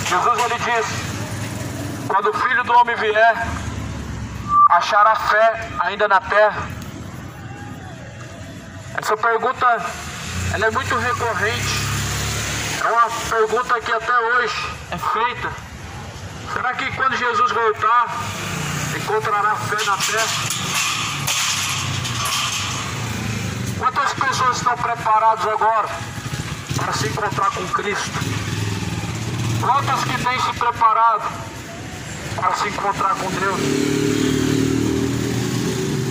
Jesus ele diz: quando o Filho do Homem vier, achará fé ainda na terra? Essa pergunta ela é muito recorrente. É uma pergunta que até hoje é feita. Será que quando Jesus voltar, encontrará fé na terra? Quantas pessoas estão preparadas agora para se encontrar com Cristo? Quantas que têm se preparado para se encontrar com Deus?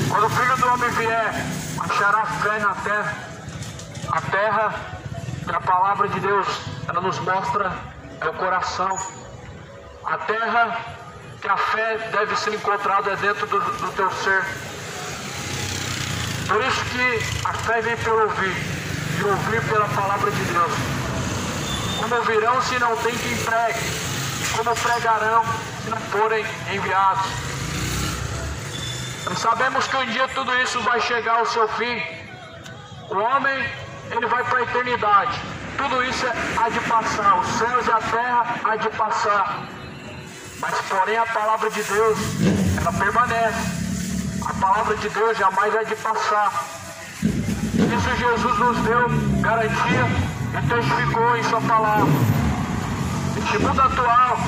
Quando o Filho do Homem vier, achará fé na terra. A terra, a palavra de Deus, ela nos mostra é o coração. A terra que a fé deve ser encontrada é dentro do teu ser. Por isso que a fé vem pelo ouvir, e ouvir pela palavra de Deus. Como ouvirão se não tem quem pregue? Como pregarão se não forem enviados? Nós sabemos que um dia tudo isso vai chegar ao seu fim. O homem, ele vai para a eternidade. Tudo isso há de passar, os céus e a terra há de passar. Mas porém a palavra de Deus, ela permanece. A palavra de Deus jamais há de passar. Isso Jesus nos deu garantia e testificou em sua palavra. Este mundo atual,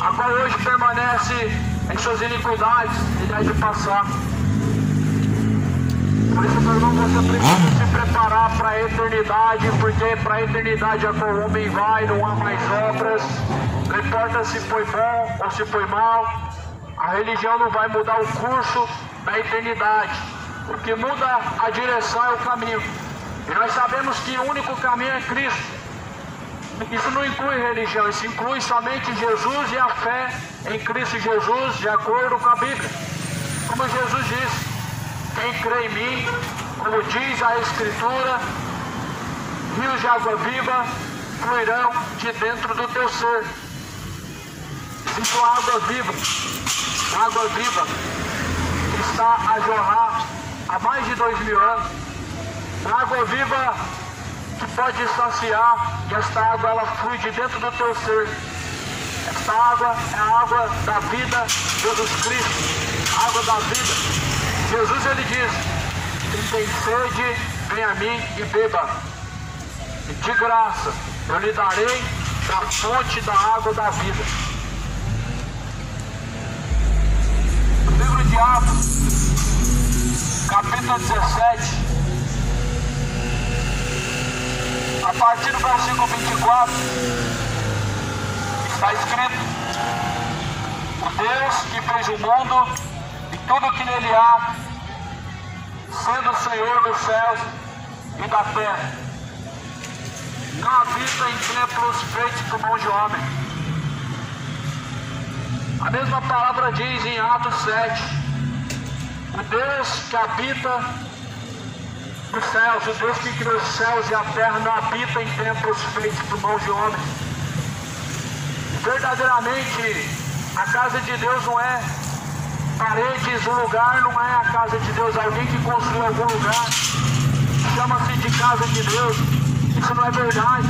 agora hoje permanece em suas iniquidades, ele há de passar. Por isso, meu irmão, você precisa se preparar para a eternidade, porque para a eternidade a qual o homem vai, não há mais obras. Não importa se foi bom ou se foi mal, a religião não vai mudar o curso da eternidade. O que muda a direção é o caminho. E nós sabemos que o único caminho é Cristo. Isso não inclui religião, isso inclui somente Jesus e a fé em Cristo Jesus, de acordo com a Bíblia. Como Jesus disse: quem crê em mim, como diz a Escritura, rios de água viva fluirão de dentro do teu ser. Então a água viva está a jorrar há mais de 2000 anos. A água viva que pode saciar, e esta água ela flui de dentro do teu ser. Esta água é a água da vida, Jesus Cristo, a água da vida. Jesus ele diz: quem tem sede, vem a mim e beba. E de graça eu lhe darei da fonte da água da vida. No livro de Atos, capítulo 17, a partir do versículo 24, está escrito: o Deus que fez o mundo e tudo que nele há, sendo o Senhor dos céus e da terra, não habita em templos feitos por mão de homem. A mesma palavra diz em Atos 7, o Deus que habita nos céus, o Deus que criou os céus e a terra, não habita em templos feitos por mão de homem. Verdadeiramente, a casa de Deus não é paredes, um lugar não é a casa de Deus. Alguém que construiu algum lugar chama-se de casa de Deus. Isso não é verdade.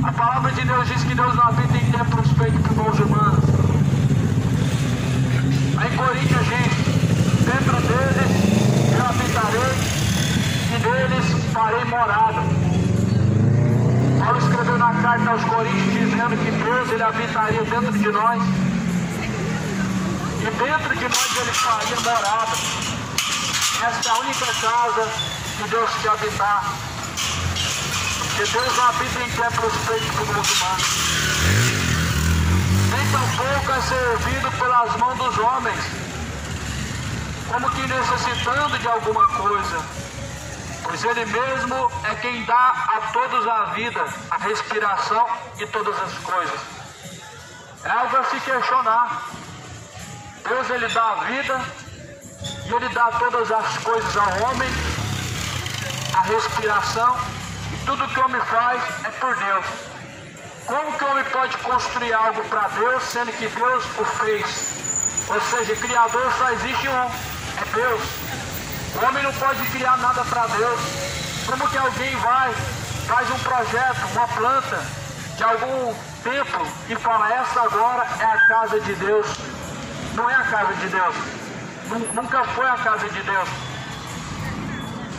A palavra de Deus diz que Deus não habita em templos feitos por mãos humanas. Aí em Coríntios diz: dentro deles eu habitarei e neles farei morada. Paulo escreveu na carta aos Coríntios dizendo que Deus ele habitaria dentro de nós. E dentro de nós ele faria morada. Esta é a única casa que Deus quer habitar. Porque Deus não habita em templos feitos por mãos humanas. Nem tampouco é servido pelas mãos dos homens, como que necessitando de alguma coisa, pois Ele mesmo é quem dá a todos a vida, a respiração e todas as coisas. É algo a se questionar. Deus ele dá a vida e Ele dá todas as coisas ao homem, a respiração, e tudo que o homem faz é por Deus. Como que o homem pode construir algo para Deus, sendo que Deus o fez? Ou seja, Criador só existe um, é Deus. O homem não pode criar nada para Deus. Como que alguém vai, faz um projeto, uma planta, de algum templo e fala, essa agora é a casa de Deus. Não é a casa de Deus. Nunca foi a casa de Deus.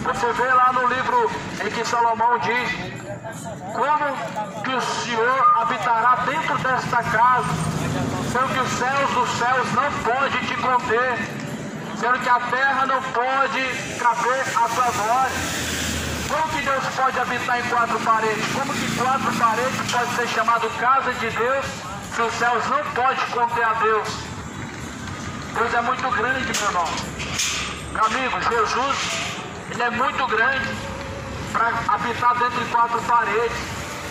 Você vê lá no livro em que Salomão diz como que o Senhor habitará dentro desta casa, sendo que os céus dos céus não pode te conter, sendo que a terra não pode caber a sua glória. Como que Deus pode habitar em quatro paredes? Como que quatro paredes pode ser chamado casa de Deus, se os céus não podem conter a Deus? Deus é muito grande, meu irmão. Meu amigo, Jesus, Ele é muito grande para habitar dentro de quatro paredes.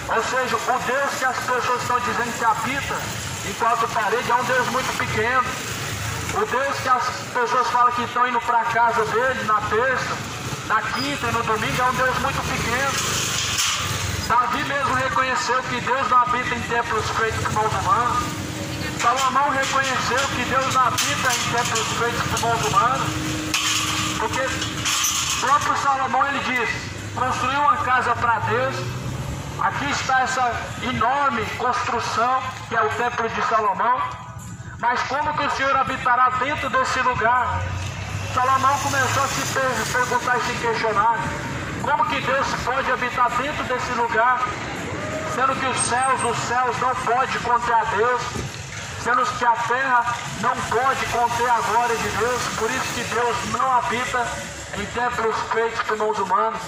Ou seja, o Deus que as pessoas estão dizendo que habita em quatro paredes é um Deus muito pequeno. O Deus que as pessoas falam que estão indo para a casa dele na terça, na quinta e no domingo é um Deus muito pequeno. Davi mesmo reconheceu que Deus não habita em templos feitos por mãos humanas. Salomão reconheceu que Deus não habita em templos feitos por mãos humanas. Porque o próprio Salomão ele diz, construiu uma casa para Deus. Aqui está essa enorme construção que é o templo de Salomão. Mas como que o Senhor habitará dentro desse lugar? Salomão começou a se perguntar e se questionar. Como que Deus pode habitar dentro desse lugar, sendo que os céus dos céus não podem conter a Deus, sendo que a terra não pode conter a glória de Deus? Por isso que Deus não habita em templos feitos por mãos humanas.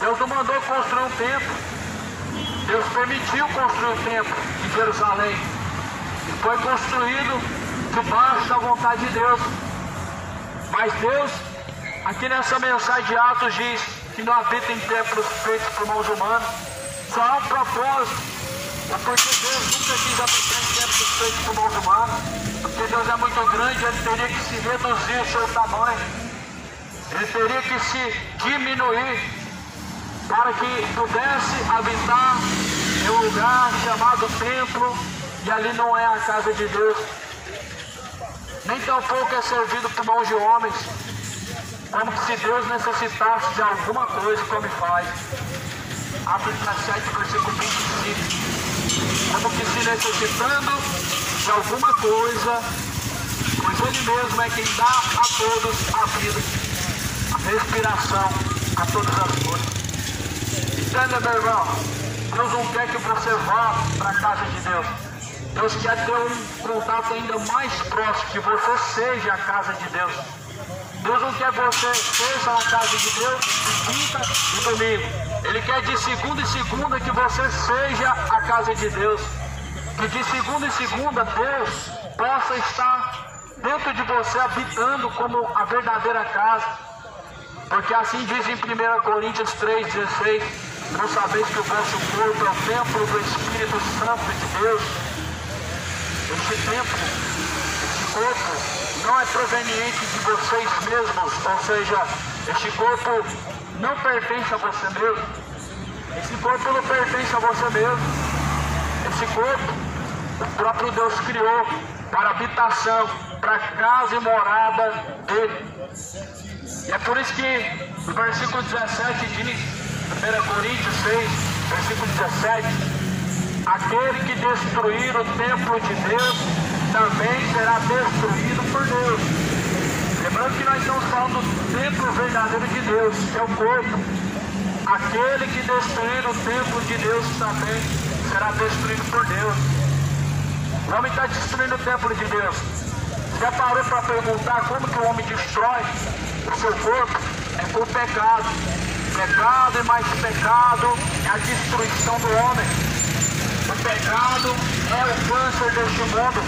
Deus não mandou construir um templo. Deus permitiu construir um templo em Jerusalém. E foi construído debaixo da vontade de Deus. Mas Deus, aqui nessa mensagem de Atos, diz que não habita em templos feitos por mãos humanas. Só há um propósito. Porque Deus nunca quis habitar em templos feitos por mãos humanas. Porque Deus é muito grande, Ele teria que se reduzir o seu tamanho. Ele teria que se diminuir para que pudesse habitar em um lugar chamado templo, e ali não é a casa de Deus. Nem tampouco é servido por mãos de homens, como que se Deus necessitasse de alguma coisa como faz. Atos 17, versículo 25. Como que se necessitando de alguma coisa, pois Ele mesmo é quem dá a todos a vida, a respiração, a todas as coisas. Entenda, meu irmão, Deus não quer que você vá para a casa de Deus. Deus quer ter um contato ainda mais próximo, que você seja a casa de Deus. Deus não quer que você seja a casa de Deus de quinta e domingo. Ele quer de segunda em segunda que você seja a casa de Deus. Que de segunda em segunda Deus possa estar dentro de você, habitando como a verdadeira casa. Porque assim diz em 1 Coríntios 3,16, não sabeis que o vosso corpo é o templo do Espírito Santo de Deus. Este templo, este corpo, não é proveniente de vocês mesmos, ou seja, este corpo não pertence a você mesmo. Esse corpo não pertence a você mesmo. Esse corpo, o próprio Deus criou para habitação, para casa e morada dele. E é por isso que no versículo 17 diz, 1 Coríntios 6, versículo 17, aquele que destruir o templo de Deus também será destruído por Deus. Lembrando que nós estamos falando do templo verdadeiro de Deus, que é o corpo. Aquele que destruir o templo de Deus também será destruído por Deus. O homem está destruindo o templo de Deus. Já parou para perguntar como que o homem destrói o seu corpo? É por pecado. Pecado e mais pecado é a destruição do homem. O pecado é o câncer deste mundo.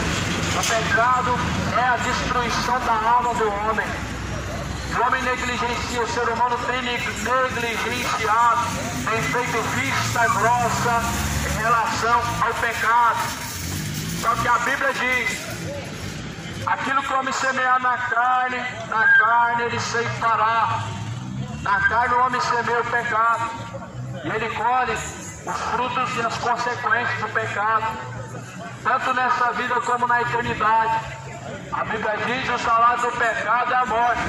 O pecado é a destruição da alma do homem. O homem negligencia, o ser humano tem negligenciado, tem feito vista grossa em relação ao pecado. Só que a Bíblia diz, aquilo que o homem semear na carne ele ceifará. Na carne o homem semeia o pecado, e ele colhe os frutos e as consequências do pecado, tanto nessa vida como na eternidade. A Bíblia diz, o salário do pecado é a morte.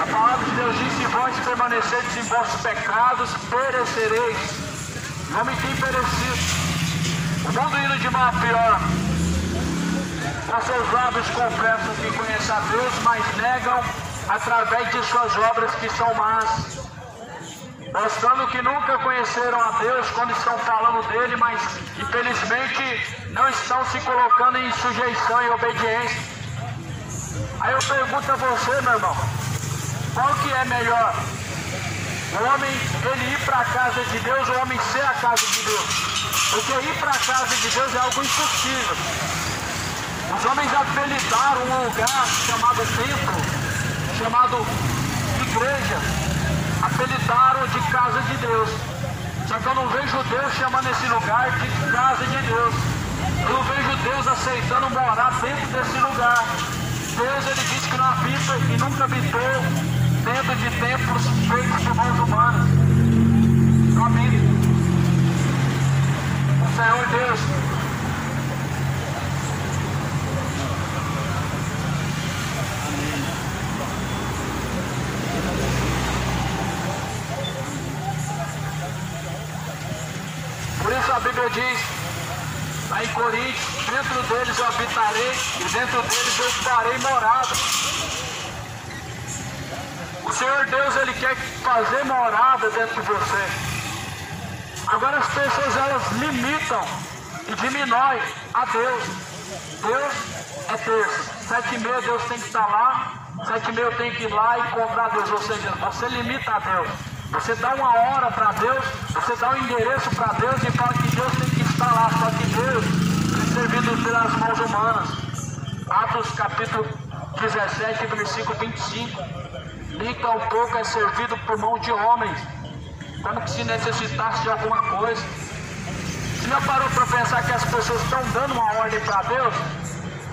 A palavra de Deus diz, se vós permanecerdes em vossos pecados, perecereis. O homem tem perecido. O mundo indo de mal a pior. Com seus lábios confessam que conhecem a Deus, mas negam através de suas obras que são más, mostrando que nunca conheceram a Deus quando estão falando dele, mas infelizmente não estão se colocando em sujeição e obediência. Aí eu pergunto a você, meu irmão, qual que é melhor? O homem, ele ir para a casa de Deus, o homem ser a casa de Deus? Porque ir para a casa de Deus é algo impossível. Os homens apelidaram um lugar chamado templo, chamado igreja, apelidaram de casa de Deus. Só que eu não vejo Deus chamando esse lugar de casa de Deus. Eu não vejo Deus aceitando morar dentro desse lugar. Deus, ele disse que não habita e nunca habitou dentro de templos feitos por mãos humanas. Não habita. O Senhor Deus, por isso a Bíblia diz, lá em Coríntios, dentro deles eu habitarei e dentro deles eu farei morada. O Senhor Deus, ele quer fazer morada dentro de você. Agora as pessoas, elas limitam e diminuem a Deus. Deus é terça. 7h30 Deus tem que estar lá, 7h30 eu tenho que ir lá e encontrar Deus. Ou seja, você limita a Deus. Você dá uma hora para Deus, você dá um endereço para Deus e fala que Deus tem que estar lá. Só que Deus é servido pelas mãos humanas. Atos capítulo 17, versículo 25. Nem tampouco é servido por mão de homens, como que se necessitasse de alguma coisa. Você já parou para pensar que as pessoas estão dando uma ordem para Deus?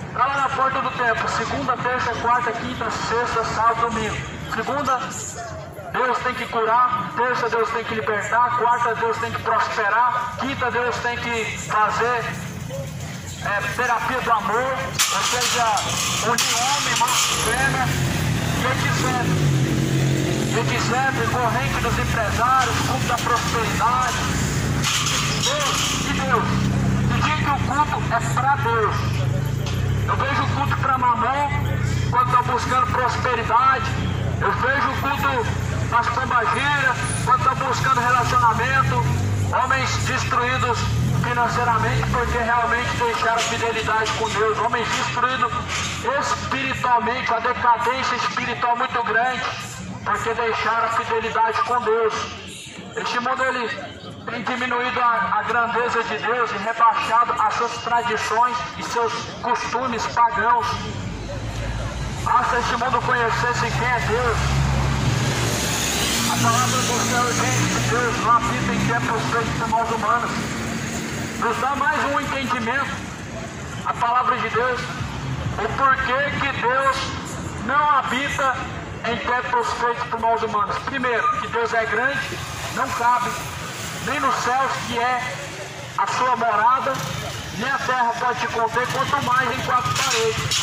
Está lá na porta do templo, segunda, terça, quarta, quinta, sexta, sábado, domingo. Segunda, Deus tem que curar. Terça, Deus tem que libertar. Quarta, Deus tem que prosperar. Quinta, Deus tem que fazer terapia do amor, ou seja, unir homem, macho, fêmea, e etc. Corrente dos empresários, culto da prosperidade. Deus, e Deus? E diz que o culto é para Deus. Eu vejo o culto para mamão, quando estão buscando prosperidade. Eu vejo o culto nas pombagiras, quando estão buscando relacionamento. Homens destruídos financeiramente porque realmente deixaram fidelidade com Deus. Homens destruídos espiritualmente, a decadência espiritual muito grande, porque deixaram a fidelidade com Deus. Este mundo, ele tem diminuído a grandeza de Deus e rebaixado as suas tradições e seus costumes pagãos. Se este mundo conhecesse quem é Deus. A palavra do Senhor diz que Deus não habita em templos feitos por mãos humanas. Nos dá mais um entendimento, a palavra de Deus, o porquê que Deus não habita em templos feitos por mãos humanas. Primeiro, que Deus é grande, não cabe nem nos céus, que é a sua morada, nem a terra pode te conter, quanto mais em quatro paredes.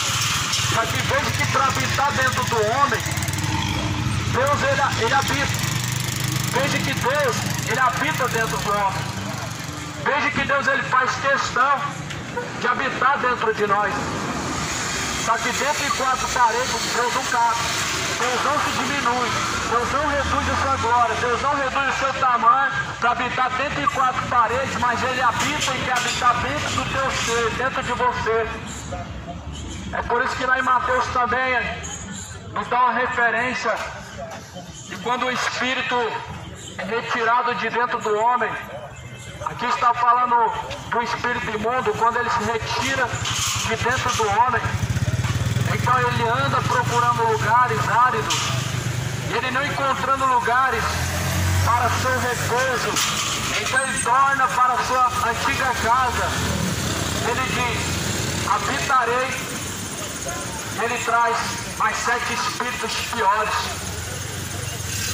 Só que veja que para habitar dentro do homem, Deus ele habita. Veja que Deus ele habita dentro do homem. Veja que Deus ele faz questão de habitar dentro de nós. Só que dentro de quatro paredes, Deus não cabe. Deus não se diminui. Deus não reduz a sua glória. Deus não reduz o seu tamanho para habitar dentro de quatro paredes, mas ele habita e quer habitar dentro do teu ser, dentro de você. É por isso que lá em Mateus também nos dá uma referência de quando o Espírito é retirado de dentro do homem. Aqui está falando do espírito imundo, quando ele se retira de dentro do homem. Então ele anda procurando lugares áridos, e ele não encontrando lugares para seu repouso, então ele torna para a sua antiga casa. Ele diz: habitarei. Ele traz mais 7 espíritos piores.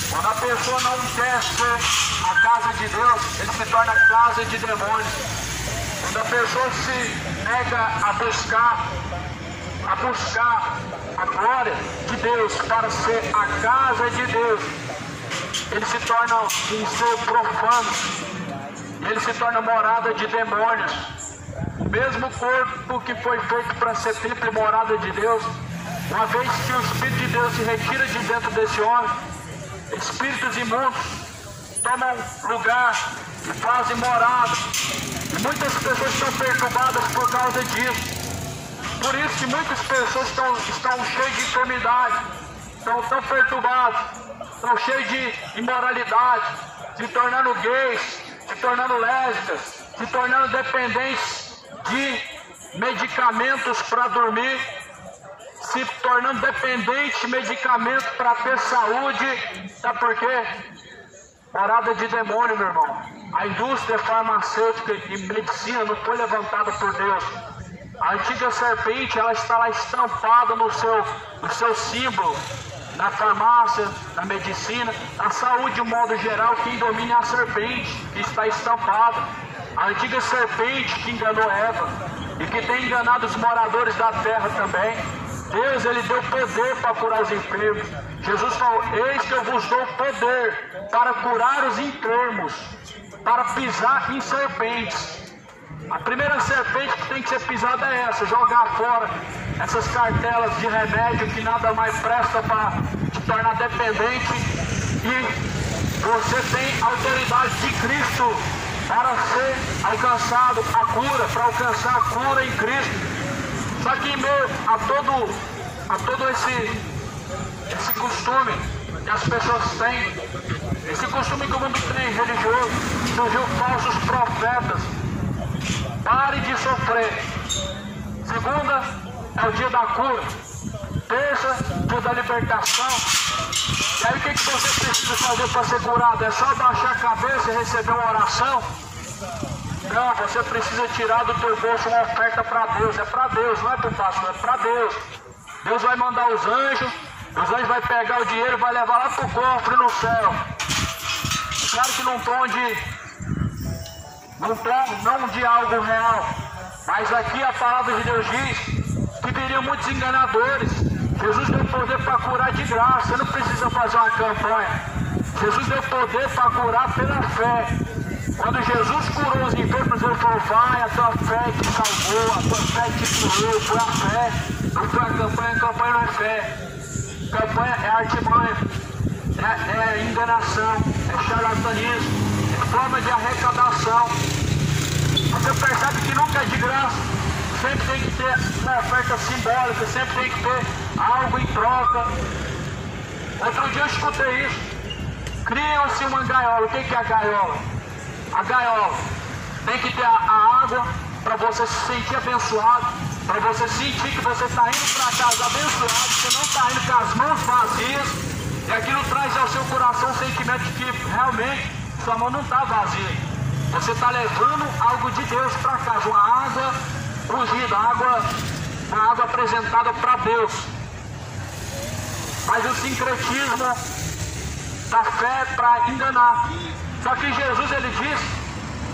Quando a pessoa não quer ser a casa de Deus, ele se torna a casa de demônios. Quando a pessoa se nega a buscar a glória de Deus para ser a casa de Deus, ele se torna um ser profano. Ele se torna morada de demônios. o mesmo corpo que foi feito para ser templo e morada de Deus, uma vez que o Espírito de Deus se retira de dentro desse homem, espíritos imundos tomam lugar e fazem morada. E muitas pessoas estão perturbadas por causa disso. Por isso que muitas pessoas estão cheias de enfermidade, estão perturbadas, estão cheias de imoralidade, se tornando gays, se tornando lésbicas, se tornando dependentes de medicamentos para dormir, se tornando dependentes de medicamentos para ter saúde. Sabe por quê? Morada de demônio, meu irmão. A indústria farmacêutica e medicina não foi levantada por Deus. A antiga serpente, ela está lá estampada no seu símbolo, na farmácia, na medicina, na saúde de um modo geral. Quem domina é a serpente, que está estampada. A antiga serpente que enganou Eva e que tem enganado os moradores da terra também. Deus, ele deu poder para curar os enfermos. Jesus falou: eis que eu vos dou poder para curar os enfermos, para pisar em serpentes. A primeira serpente que tem que ser pisada é essa: jogar fora essas cartelas de remédio que nada mais presta para te tornar dependente. E você tem a autoridade de Cristo para ser alcançado a cura, para alcançar a cura em Cristo. Só que em meio a todo esse costume que as pessoas têm, esse costume que o mundo tem religioso, surgiu falsos profetas. Pare de sofrer. Segunda é o dia da cura. Terça, dia da libertação. E aí o que você precisa fazer para ser curado? É só baixar a cabeça e receber uma oração? Não, você precisa tirar do teu bolso uma oferta para Deus. É para Deus, não é para o pastor, é para Deus. Deus vai mandar os anjos vão pegar o dinheiro e vai levar lá para o cofre no céu. Claro que num tom não de algo real, mas aqui a palavra de Deus diz que viriam muitos enganadores. Jesus deu poder para curar de graça, você não precisa fazer uma campanha. Jesus deu poder para curar pela fé. Quando Jesus curou os enfermos, ele falou: vai, a tua fé te salvou, a tua fé te curou, foi a fé, não foi a campanha. Campanha não é fé, campanha é artimanha, é enganação, é charlatanismo, é forma de arrecadação. Você percebe que nunca é de graça, sempre tem que ter uma oferta simbólica, sempre tem que ter algo em troca. Outro dia eu escutei isso: criam-se uma gaiola. O que é a gaiola? A gaiola tem que ter a água para você se sentir abençoado, para você sentir que você está indo para casa abençoado, você não está indo com as mãos vazias, e aquilo traz ao seu coração o sentimento de que realmente sua mão não está vazia. Você está levando algo de Deus para casa, uma água ungida, uma água apresentada para Deus. Mas o sincretismo da fé é para enganar. Só que Jesus, ele diz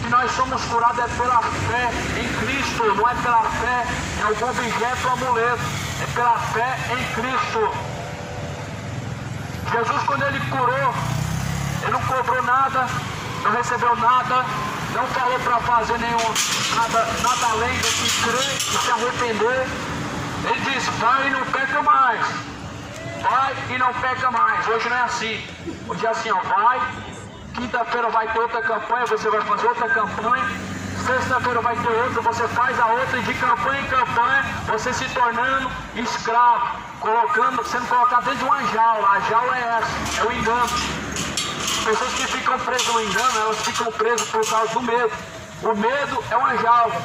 que nós somos curados é pela fé em Cristo, não é pela fé em algum objeto ou amuleto, é pela fé em Cristo. Jesus, quando ele curou, ele não cobrou nada, não recebeu nada, não falou para fazer nada além do que crer e se arrepender. Ele disse: vai e não peca mais, vai e não peca mais. Hoje não é assim. Hoje é assim, ó: vai, quinta-feira vai ter outra campanha, você vai fazer outra campanha, sexta-feira vai ter outra, você faz a outra, e de campanha em campanha, você se tornando escravo, sendo colocado dentro de uma jaula. A jaula é essa, é o engano. Pessoas que ficam presas no engano, elas ficam presas por causa do medo. O medo é uma jaula,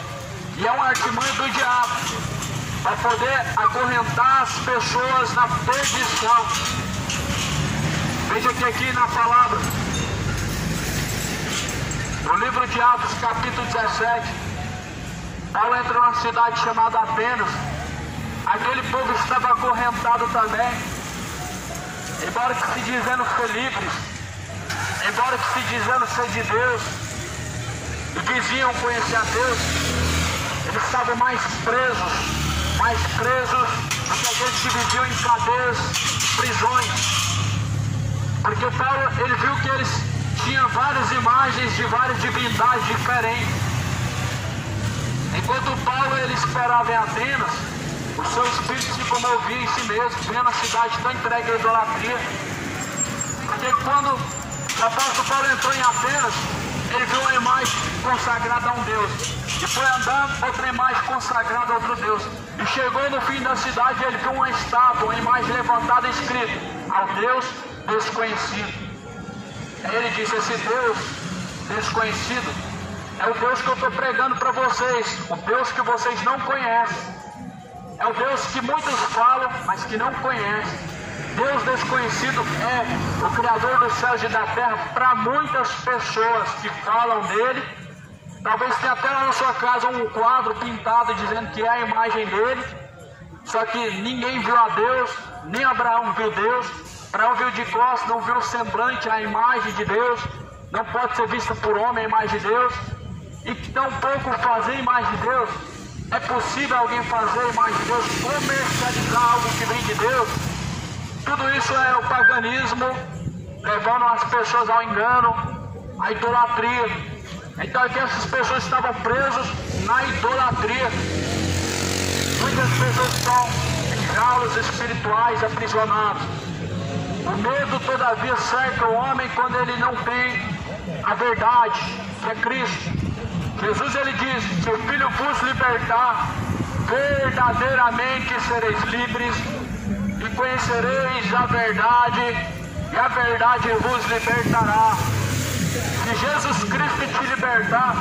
e é uma artimanha do diabo, para poder acorrentar as pessoas na perdição. Veja que aqui na palavra, no livro de Atos, capítulo 17, Paulo entra numa cidade chamada Atenas. Aquele povo estava acorrentado também, embora que se dizendo ser livres, embora que se dizendo ser de Deus, e diziam conhecer a Deus, eles estavam mais presos do que aqueles que viviam em cadeias, prisões. Porque Paulo, ele viu que eles tinham várias imagens de várias divindades diferentes. Enquanto ele esperava em Atenas, o seu espírito se comovia em si mesmo, vendo a cidade tão entregue à idolatria. Porque quando o apóstolo Paulo entrou em Atenas, ele viu uma imagem consagrada a um Deus. E foi andando, outra imagem consagrada a outro Deus. E chegou no fim da cidade, ele viu uma estátua, uma imagem levantada escrita: ao Deus desconhecido. Aí ele disse: esse Deus desconhecido é o Deus que eu estou pregando para vocês, o Deus que vocês não conhecem. É o Deus que muitos falam, mas que não conhecem. Deus desconhecido é o Criador dos céus e da terra para muitas pessoas que falam dele. Talvez tenha até lá na sua casa um quadro pintado dizendo que é a imagem dele. Só que ninguém viu a Deus, nem Abraão viu Deus. Abraão viu de costas, não viu o semblante, a imagem de Deus. Não pode ser vista por homem a imagem de Deus. E que tampouco fazer a imagem de Deus. É possível alguém fazer a imagem de Deus, comercializar algo que vem de Deus? Tudo isso é o paganismo, levando as pessoas ao engano, à idolatria. Então aqui essas pessoas estavam presas na idolatria. Muitas pessoas estão em jaulas espirituais, aprisionados. O medo, todavia, cerca o homem quando ele não tem a verdade, que é Cristo. Jesus, ele diz: se o Filho vos libertar, verdadeiramente sereis livres, e conhecereis a verdade, e a verdade vos libertará. Se Jesus Cristo te libertar,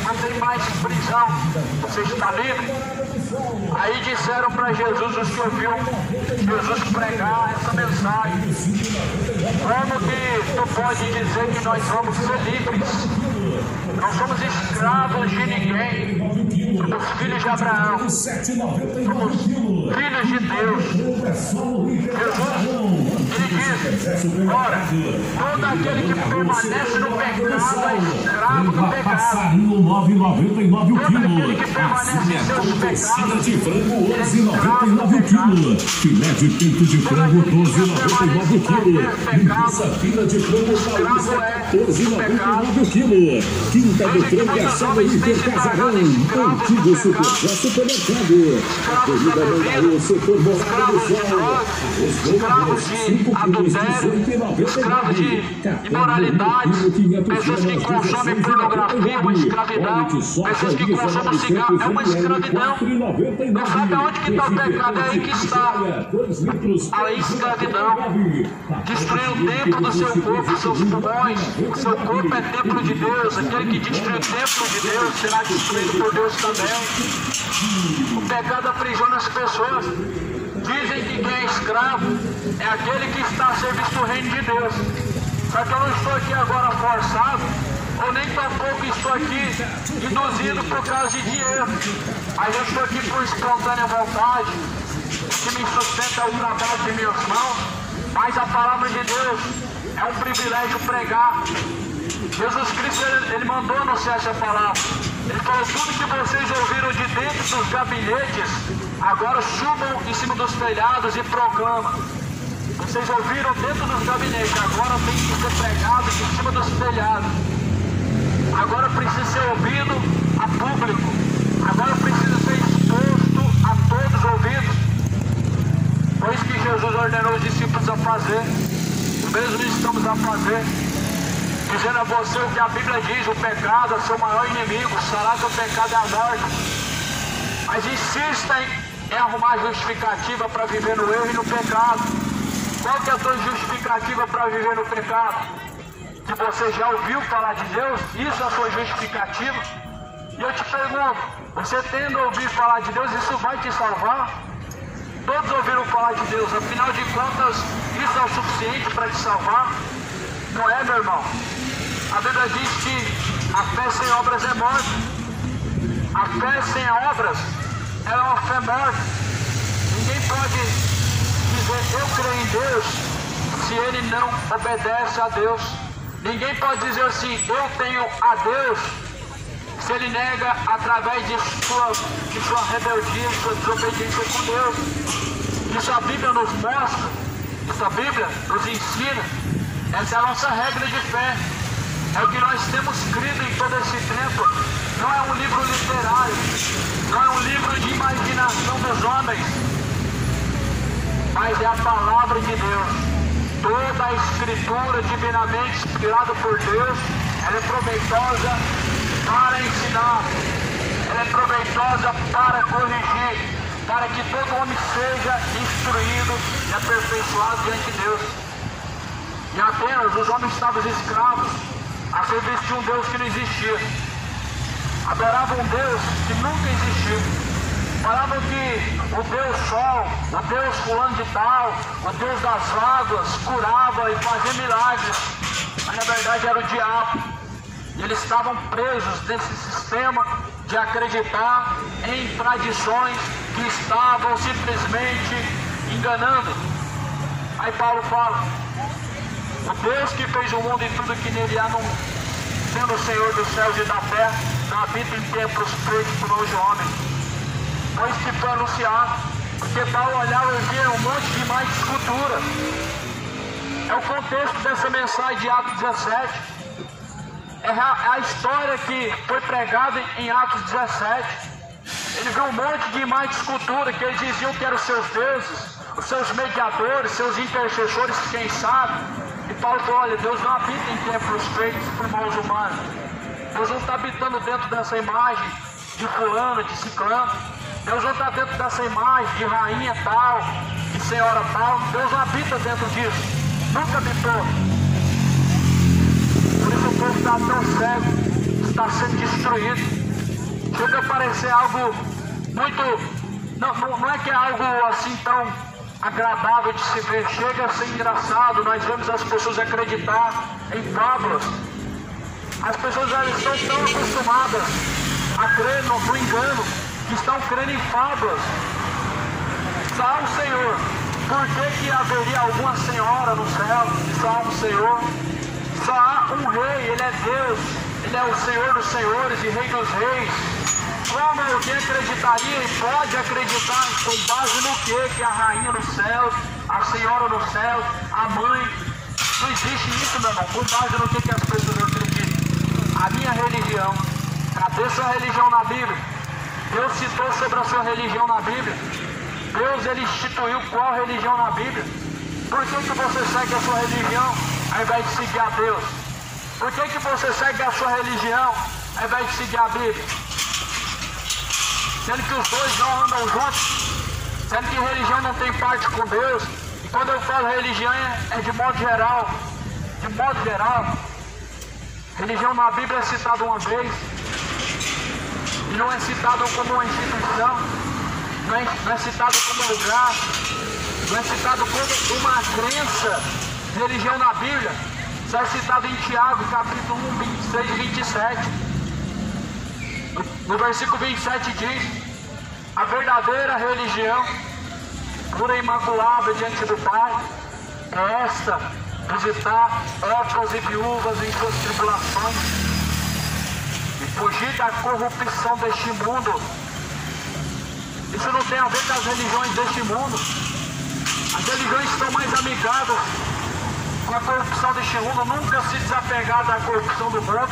não tem mais prisão, você está livre. Aí disseram para Jesus, os que ouviram Jesus pregar essa mensagem: como que tu pode dizer que nós vamos ser livres? Não somos escravos de ninguém, somos filhos de Abraão, somos filhos de Deus. Jesus, ele diz: ora, todo aquele que permanece no pecado é escravo do pecado. Todo aquele que permanece em seus pecados de frango 11,99 o quilo. Filé de peito de frango 12,99 o quilo. Linguiça fina de frango paulista 14,99 o quilo. Quinta do frango assado Hiper Casarão. Antigo Supermercado. Avenida Mandaú, setor Morada do Sol. Escravos de adultério, escravos de imoralidade, pessoas que consomem pornografia, uma escravidão, pessoas que consomem cigarro, é uma escravidão. Não sabe aonde que está o pecado, é aí que está a escravidão. Destruir o templo do seu corpo, seus pulmões. O seu corpo é templo de Deus. Aquele que destruir o templo de Deus será destruído por Deus também. O pecado aprisiona as pessoas. Dizem que quem é escravo é aquele que está a serviço do reino de Deus. Só que eu não estou aqui agora forçado, ou nem tampouco estou aqui induzido por causa de dinheiro. Mas eu estou aqui por espontânea vontade. O que me sustenta é o trabalho de minhas mãos. Mas a palavra de Deus é um privilégio pregar. Jesus Cristo, ele mandou anunciar essa palavra. Ele falou: tudo que vocês ouviram de dentro dos gabinetes, agora subam em cima dos telhados e proclamam. Vocês ouviram dentro dos gabinetes, agora tem que ser pregado em cima dos telhados. Agora precisa ser ouvido a público. Agora precisa ser exposto a todos os ouvidos. Foi isso que Jesus ordenou os discípulos a fazer. O mesmo estamos a fazer. Dizendo a você o que a Bíblia diz: o pecado é seu maior inimigo, o salário do pecado é a morte. Mas insista em arrumar justificativa para viver no erro e no pecado. Qual que é a tua justificativa para viver no pecado? Se você já ouviu falar de Deus, isso é a sua justificativa? E eu te pergunto, você tendo ouvido falar de Deus, isso vai te salvar? Todos ouviram falar de Deus, afinal de contas, isso é o suficiente para te salvar? Não é, meu irmão? A Bíblia diz que a fé sem obras é morte. A fé sem obras é uma fé morta. Ninguém pode dizer eu creio em Deus se ele não obedece a Deus. Ninguém pode dizer assim, eu tenho a Deus, se ele nega através de sua rebeldia, de sua desobediência com Deus. Isso a Bíblia nos mostra, isso a Bíblia nos ensina. Essa é a nossa regra de fé. É o que nós temos crido em todo esse tempo. Não é um livro literário, Não é um livro de imaginação dos homens, mas é a palavra de Deus. Toda a escritura divinamente inspirada por Deus, ela é proveitosa para ensinar, ela é proveitosa para corrigir, para que todo homem seja instruído e aperfeiçoado diante de Deus. Em Atenas, os homens estavam escravos a serviço de um Deus que não existia. Adoravam um Deus que nunca existiu. Falavam que o Deus Sol, o Deus fulano de tal, o Deus das águas, curava e fazia milagres. Mas na verdade era o diabo. E eles estavam presos nesse sistema de acreditar em tradições que estavam simplesmente enganando. Aí Paulo fala: o Deus que fez o mundo e tudo que nele há, não, sendo o Senhor dos céus e da terra, não habita em templos feitos por mãos de homens. Pois que foi anunciado, porque Paulo olhava e via um monte de mais de escultura. É o contexto dessa mensagem de Atos 17. É a história que foi pregada em Atos 17. Ele viu um monte de imagem de escultura que eles diziam que eram seus deuses, os seus mediadores, seus intercessores, quem sabe. E Paulo falou: olha, Deus não habita em templos feitos por mãos humanas. Deus não está habitando dentro dessa imagem de fulano, de ciclano. Deus não está dentro dessa imagem de rainha tal, de senhora tal. Deus não habita dentro disso. Nunca habitou. Por isso o povo está tão cego, está sendo destruído. Chega a parecer algo muito... Não é que é algo assim tão agradável de se ver. Chega a ser engraçado. Nós vemos as pessoas acreditar em fábulas. As pessoas já estão tão acostumadas a crer no engano, que estão crendo em fábulas. Só há um Senhor. Por que haveria alguma senhora no céu? Só há um Senhor. Só há um rei, ele é Deus. Ele é o Senhor dos senhores e Rei dos reis. Como alguém acreditaria e pode acreditar com base no quê? Que a rainha nos céus, a senhora nos céus, a mãe. Não existe isso, meu irmão. Com base no que as pessoas acreditam. A minha religião. Cadê sua religião na Bíblia? Deus citou sobre a sua religião na Bíblia. Deus, ele instituiu qual religião na Bíblia? Por que você segue a sua religião ao invés de seguir a Deus? Por que você segue a sua religião ao invés de seguir a Bíblia? Sendo que os dois não andam juntos, sendo que religião não tem parte com Deus. E quando eu falo religião é de modo geral. De modo geral. Religião na Bíblia é citada uma vez. E não é citado como uma instituição. Não é citado como lugar. Não é citado como uma crença. Religião na Bíblia. Isso é citado em Tiago, capítulo 1, 26 e 27. No versículo 27 diz: a verdadeira religião, pura e imaculada diante do Pai, é esta: visitar órfãos e viúvas em suas tribulações e fugir da corrupção deste mundo. Isso não tem a ver com as religiões deste mundo. As religiões estão mais amigadas com a corrupção deste mundo, nunca se desapegaram da corrupção do mundo,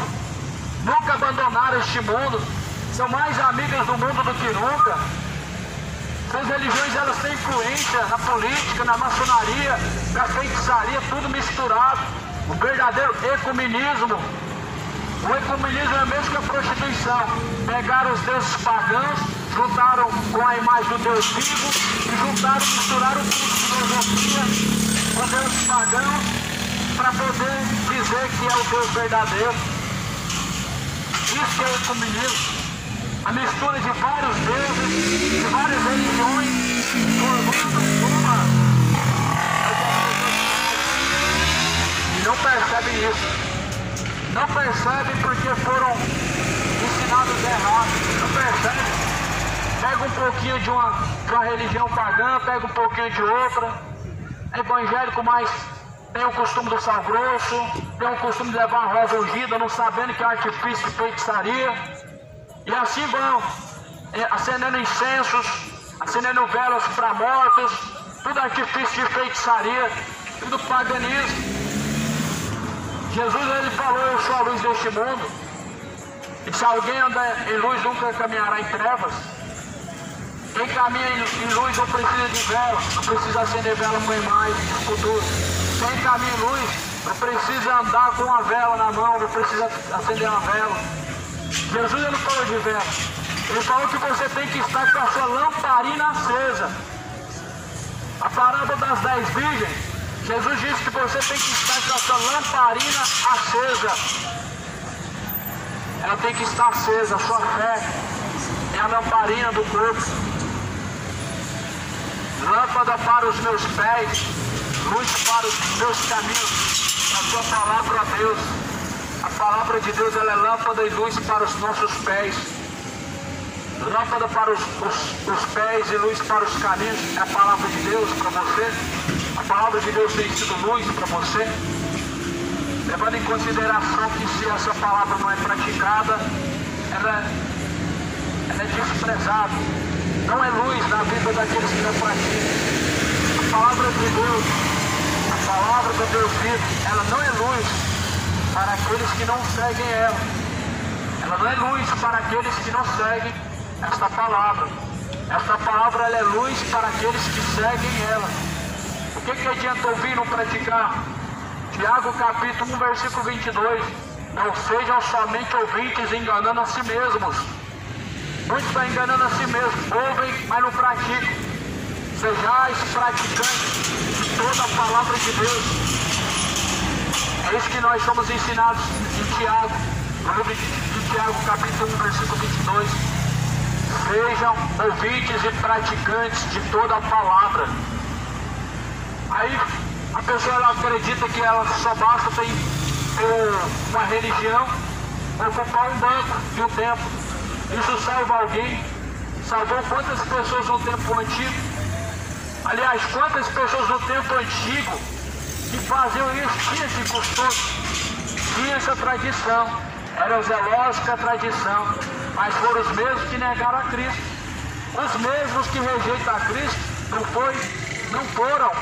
nunca abandonaram este mundo, são mais amigas do mundo do que nunca. As religiões, elas têm influência na política, na maçonaria, na feitiçaria, tudo misturado. O verdadeiro ecumenismo. O ecumenismo é mesmo que a prostituição. Pegaram os deuses pagãos, juntaram com a imagem do Deus vivo e juntaram, misturaram tudo, filosofia, com deuses pagãos, para poder dizer que é o Deus verdadeiro. Isso que é o ecumenismo. A mistura de vários deuses, de várias religiões, formando uma. E não percebem isso. Não percebem porque foram ensinados errados. Não percebem. Pega um pouquinho de uma religião pagã, pega um pouquinho de outra. É evangélico, mas tem o costume do sal grosso, tem o costume de levar uma rosa ungida, não sabendo que é artifício de feitiçaria. E assim vão, acendendo incensos, acendendo velas para mortos, tudo artifício de feitiçaria, tudo paganismo. Jesus, ele falou: eu sou a luz deste mundo. E se alguém anda em luz, nunca caminhará em trevas. Quem caminha em luz não precisa de vela, não precisa acender vela com imagem, escultura. Quem caminha em luz não precisa andar com uma vela na mão, não precisa acender uma vela. Jesus não falou de vela, ele falou que você tem que estar com a sua lamparina acesa. A parábola das 10 virgens, Jesus disse que você tem que estar com a sua lamparina acesa. Ela tem que estar acesa, a sua fé é a lamparina do corpo. Lâmpada para os meus pés, luz para os meus caminhos, a sua palavra, ó Deus. A palavra de Deus, ela é lâmpada e luz para os nossos pés. Lâmpada para os pés e luz para os caminhos é a palavra de Deus para você. A palavra de Deus tem sido luz para você. Levando em consideração que se essa palavra não é praticada, ela é desprezada. Não é luz na vida daqueles que não praticam. A palavra de Deus, a palavra do Deus vivo, ela não é luz para aqueles que não seguem ela. Ela não é luz para aqueles que não seguem esta palavra. Esta palavra, ela é luz para aqueles que seguem ela. O que adianta ouvir e não praticar? Tiago capítulo 1, versículo 22. Não sejam somente ouvintes enganando a si mesmos. Muitos estão enganando a si mesmos, ouvem, mas não praticam. Sejais praticantes de toda a palavra de Deus. É isso que nós somos ensinados em Tiago, no livro de Tiago, capítulo 1, versículo 22. Sejam ouvintes e praticantes de toda a palavra. Aí a pessoa ela acredita que ela só basta ter uma religião, ocupar um banco de um templo. Isso salva alguém? Salvou quantas pessoas no tempo antigo? Aliás, quantas pessoas no tempo antigo que faziam isso, tinha esse costume, tinha essa tradição, eram zelosos com a tradição, mas foram os mesmos que negaram a Cristo. Os mesmos que rejeitam a Cristo não foram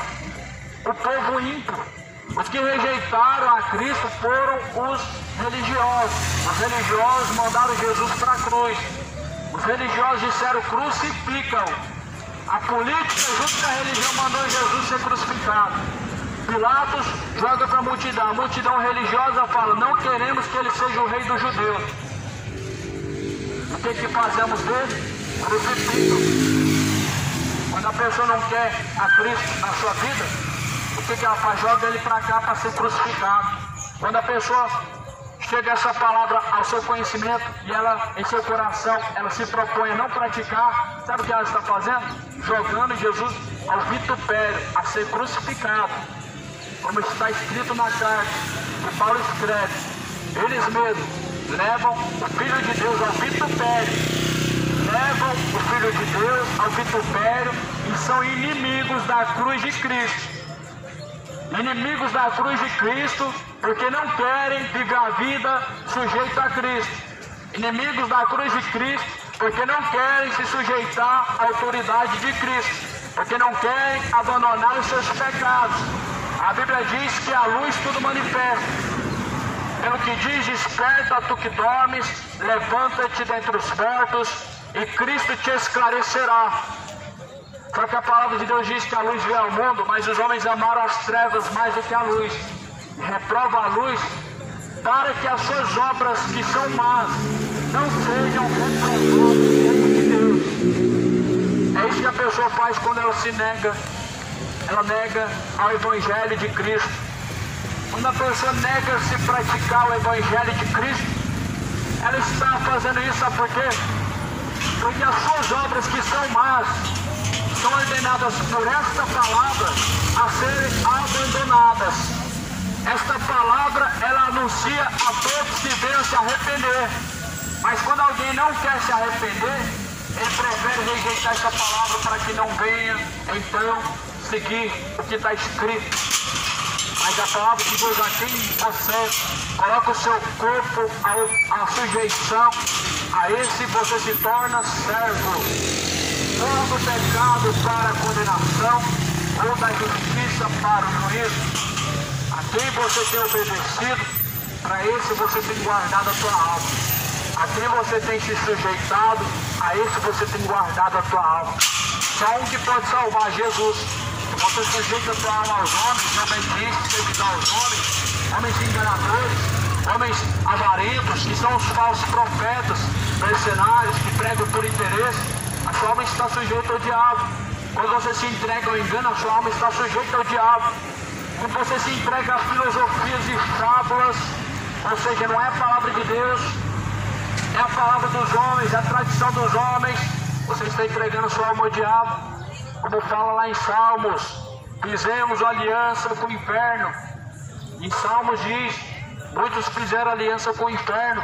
o povo ímpio. Os que rejeitaram a Cristo foram os religiosos. Os religiosos mandaram Jesus para a cruz. Os religiosos disseram: crucificam. A política junto com a religião mandou Jesus ser crucificado. Pilatos joga para a multidão religiosa fala: não queremos que ele seja o rei dos judeus. O que fazemos dele? Crucificam. Quando a pessoa não quer a Cristo na sua vida, o que ela faz? Joga ele para cá para ser crucificado. Quando a pessoa chega essa palavra ao seu conhecimento e ela, em seu coração, ela se propõe a não praticar, sabe o que ela está fazendo? Jogando Jesus ao vitupério, a ser crucificado. Como está escrito na carta que Paulo escreve, eles mesmos levam o Filho de Deus ao vitupério. Levam o Filho de Deus ao vitupério e são inimigos da cruz de Cristo. Inimigos da cruz de Cristo porque não querem viver a vida sujeita a Cristo. Inimigos da cruz de Cristo porque não querem se sujeitar à autoridade de Cristo, porque não querem abandonar os seus pecados. A Bíblia diz que a luz tudo manifesta. Pelo que diz: desperta tu que dormes, levanta-te dentre os mortos e Cristo te esclarecerá. Só que a palavra de Deus diz que a luz veio ao mundo, mas os homens amaram as trevas mais do que a luz. Reprova a luz para que as suas obras que são más não sejam reprovadas diante de Deus. É isso que a pessoa faz quando ela se nega. Ela nega ao Evangelho de Cristo. Quando a pessoa nega-se praticar o Evangelho de Cristo, ela está fazendo isso, sabe por quê? Porque as suas obras que são más são ordenadas por esta palavra a serem abandonadas. Esta palavra, ela anuncia a todos que venham se arrepender. Mas quando alguém não quer se arrepender, ele prefere rejeitar essa palavra para que não venha, então, seguir o que está escrito. Mas a palavra de Deus, a quem você coloca o seu corpo à sujeição, a esse você se torna servo. Ou do pecado para a condenação, ou da justiça para o juízo. A quem você tem obedecido, para esse você tem guardado a tua alma. A quem você tem se sujeitado, a esse você tem guardado a tua alma. Só um que pode salvar, Jesus. Você sujeita a tua alma aos homens, homens tristes, servidão aos homens enganadores, homens avarentos, que são os falsos profetas, mercenários, que pregam por interesse. A sua alma está sujeita ao diabo. Quando você se entrega ao engano, a sua alma está sujeita ao diabo. Quando você se entrega a filosofias e fábulas, ou seja, não é a palavra de Deus, é a palavra dos homens, é a tradição dos homens, você está entregando a sua alma ao diabo. Como fala lá em Salmos, fizemos aliança com o inferno. Em Salmos diz, muitos fizeram aliança com o inferno.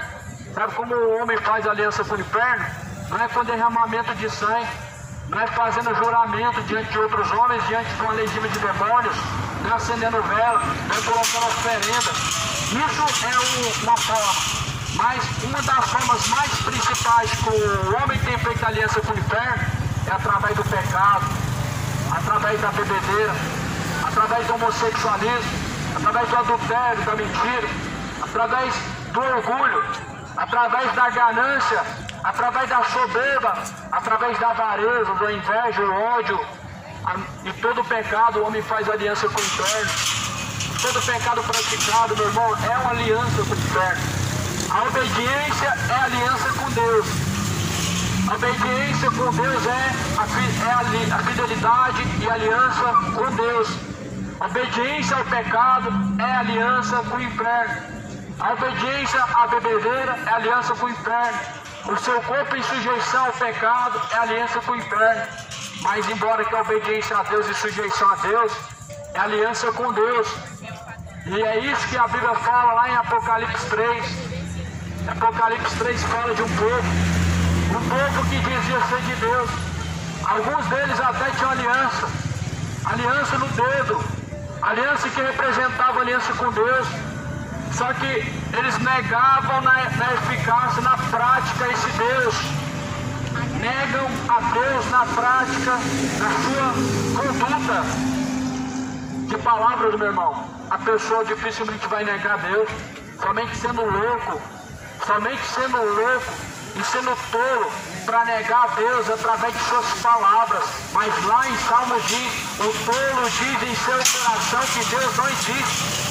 Sabe como o homem faz aliança com o inferno? Não é com derramamento de sangue, não é fazendo juramento diante de outros homens, diante de uma legítima de demônios, não é acendendo vela, não é colocando oferenda. Isso é uma forma. Mas uma das formas mais principais que o homem tem feito aliança com o inferno é através do pecado, através da bebedeira, através do homossexualismo, através do adultério, da mentira, através do orgulho, através da ganância, através da soberba, através da avareza, da inveja, o ódio. E todo pecado o homem faz aliança com o inferno. Todo pecado praticado, meu irmão, é uma aliança com o inferno. A obediência é aliança com Deus. A obediência com Deus é a fidelidade e aliança com Deus. A obediência ao pecado é aliança com o inferno. A obediência à bebedeira é aliança com o inferno. O seu corpo em sujeição ao pecado é aliança com o inferno. Mas embora que a obediência a Deus e sujeição a Deus é aliança com Deus. E é isso que a Bíblia fala lá em Apocalipse 3. Apocalipse 3 fala de um povo que dizia ser de Deus. Alguns deles até tinham aliança no dedo, aliança que representava aliança com Deus. Só que eles negavam na eficácia, na prática, esse Deus. Negam a Deus na prática, na sua conduta. De palavras, meu irmão, a pessoa dificilmente vai negar Deus, somente sendo louco e sendo tolo para negar a Deus através de suas palavras. Mas lá em Salmos diz, o tolo diz em seu coração que Deus não existe.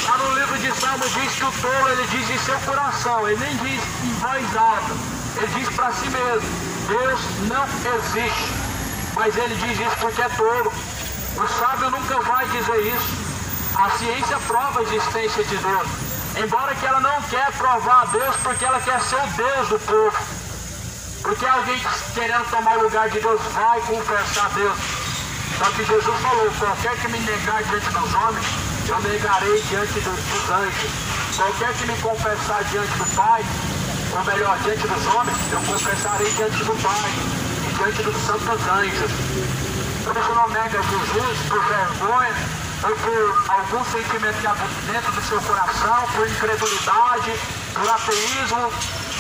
Lá no livro de Salmos diz que o tolo, ele diz em seu coração, ele nem diz em voz alta, ele diz para si mesmo, Deus não existe. Mas ele diz isso porque é tolo. O sábio nunca vai dizer isso. A ciência prova a existência de Deus, embora que ela não quer provar a Deus porque ela quer ser o Deus do povo. Porque alguém querendo tomar o lugar de Deus vai confessar a Deus. Só que Jesus falou, qualquer que me negar diante dos homens, eu negarei diante dos anjos. Qualquer que me confessar diante do Pai, ou melhor, diante dos homens, eu confessarei diante do Pai e diante dos santos anjos. Então você não nega Jesus por vergonha, ou por algum sentimento que há dentro do seu coração, por incredulidade, por ateísmo,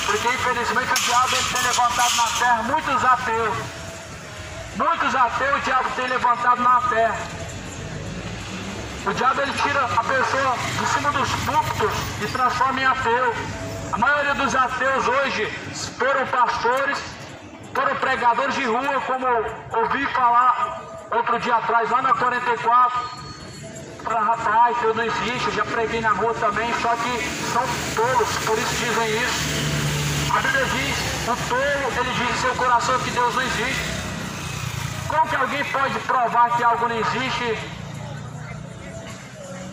porque infelizmente o diabo tem levantado na terra muitos ateus. Muitos ateus o diabo tem levantado na terra. O diabo ele tira a pessoa de cima dos púlpitos e transforma em ateu. A maioria dos ateus hoje foram pastores, foram pregadores de rua, como ouvi falar outro dia atrás, lá na 44. Para rapaz, Deus não existe, eu já preguei na rua também, só que são tolos, por isso dizem isso. A Bíblia diz, o tolo, ele diz em seu coração que Deus não existe. Como que alguém pode provar que algo não existe?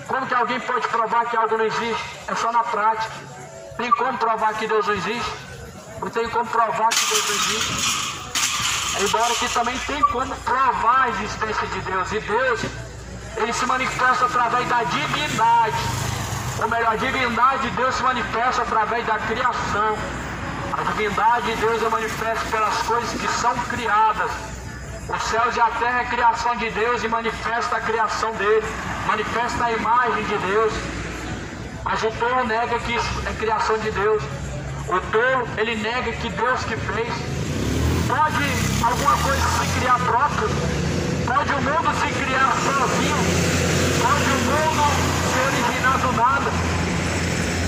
Como que alguém pode provar que algo não existe? É só na prática. Tem como provar que Deus não existe? Não tem como provar que Deus não existe. Embora que também tem como provar a existência de Deus. E Deus, ele se manifesta através da divindade. Ou melhor, a divindade de Deus se manifesta através da criação. A divindade de Deus é manifesta pelas coisas que são criadas. Os céus e a terra é criação de Deus e manifesta a criação dele. Manifesta a imagem de Deus. Mas o tolo nega que isso é criação de Deus. O tolo, ele nega que Deus que fez. Pode alguma coisa se criar próprio? Pode o mundo se criar sozinho? Pode o mundo se originar do nada?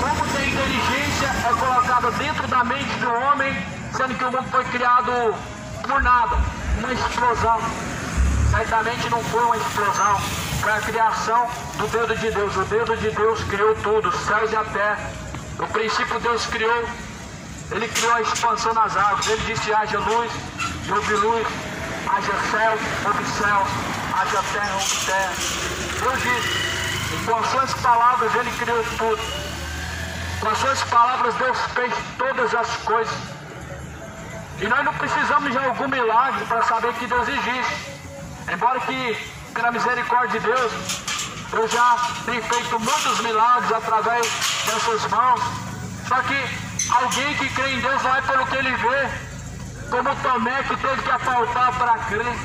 Como a inteligência é colocada dentro da mente do homem, sendo que o mundo foi criado por nada, uma explosão. Certamente não foi uma explosão, foi a criação do dedo de Deus. O dedo de Deus criou tudo, os céus e a terra. No princípio Deus criou, Ele criou a expansão nas águas. Ele disse: haja luz, e houve luz, haja céu, houve céu, haja terra, houve terra. Deus disse, e com as suas palavras Ele criou tudo. Com as suas palavras Deus fez todas as coisas. E nós não precisamos de algum milagre para saber que Deus existe. Embora que, pela misericórdia de Deus, Deus já tem feito muitos milagres através dessas mãos. Só que alguém que crê em Deus não é pelo que ele vê, como Tomé, que teve que apalpar para crer.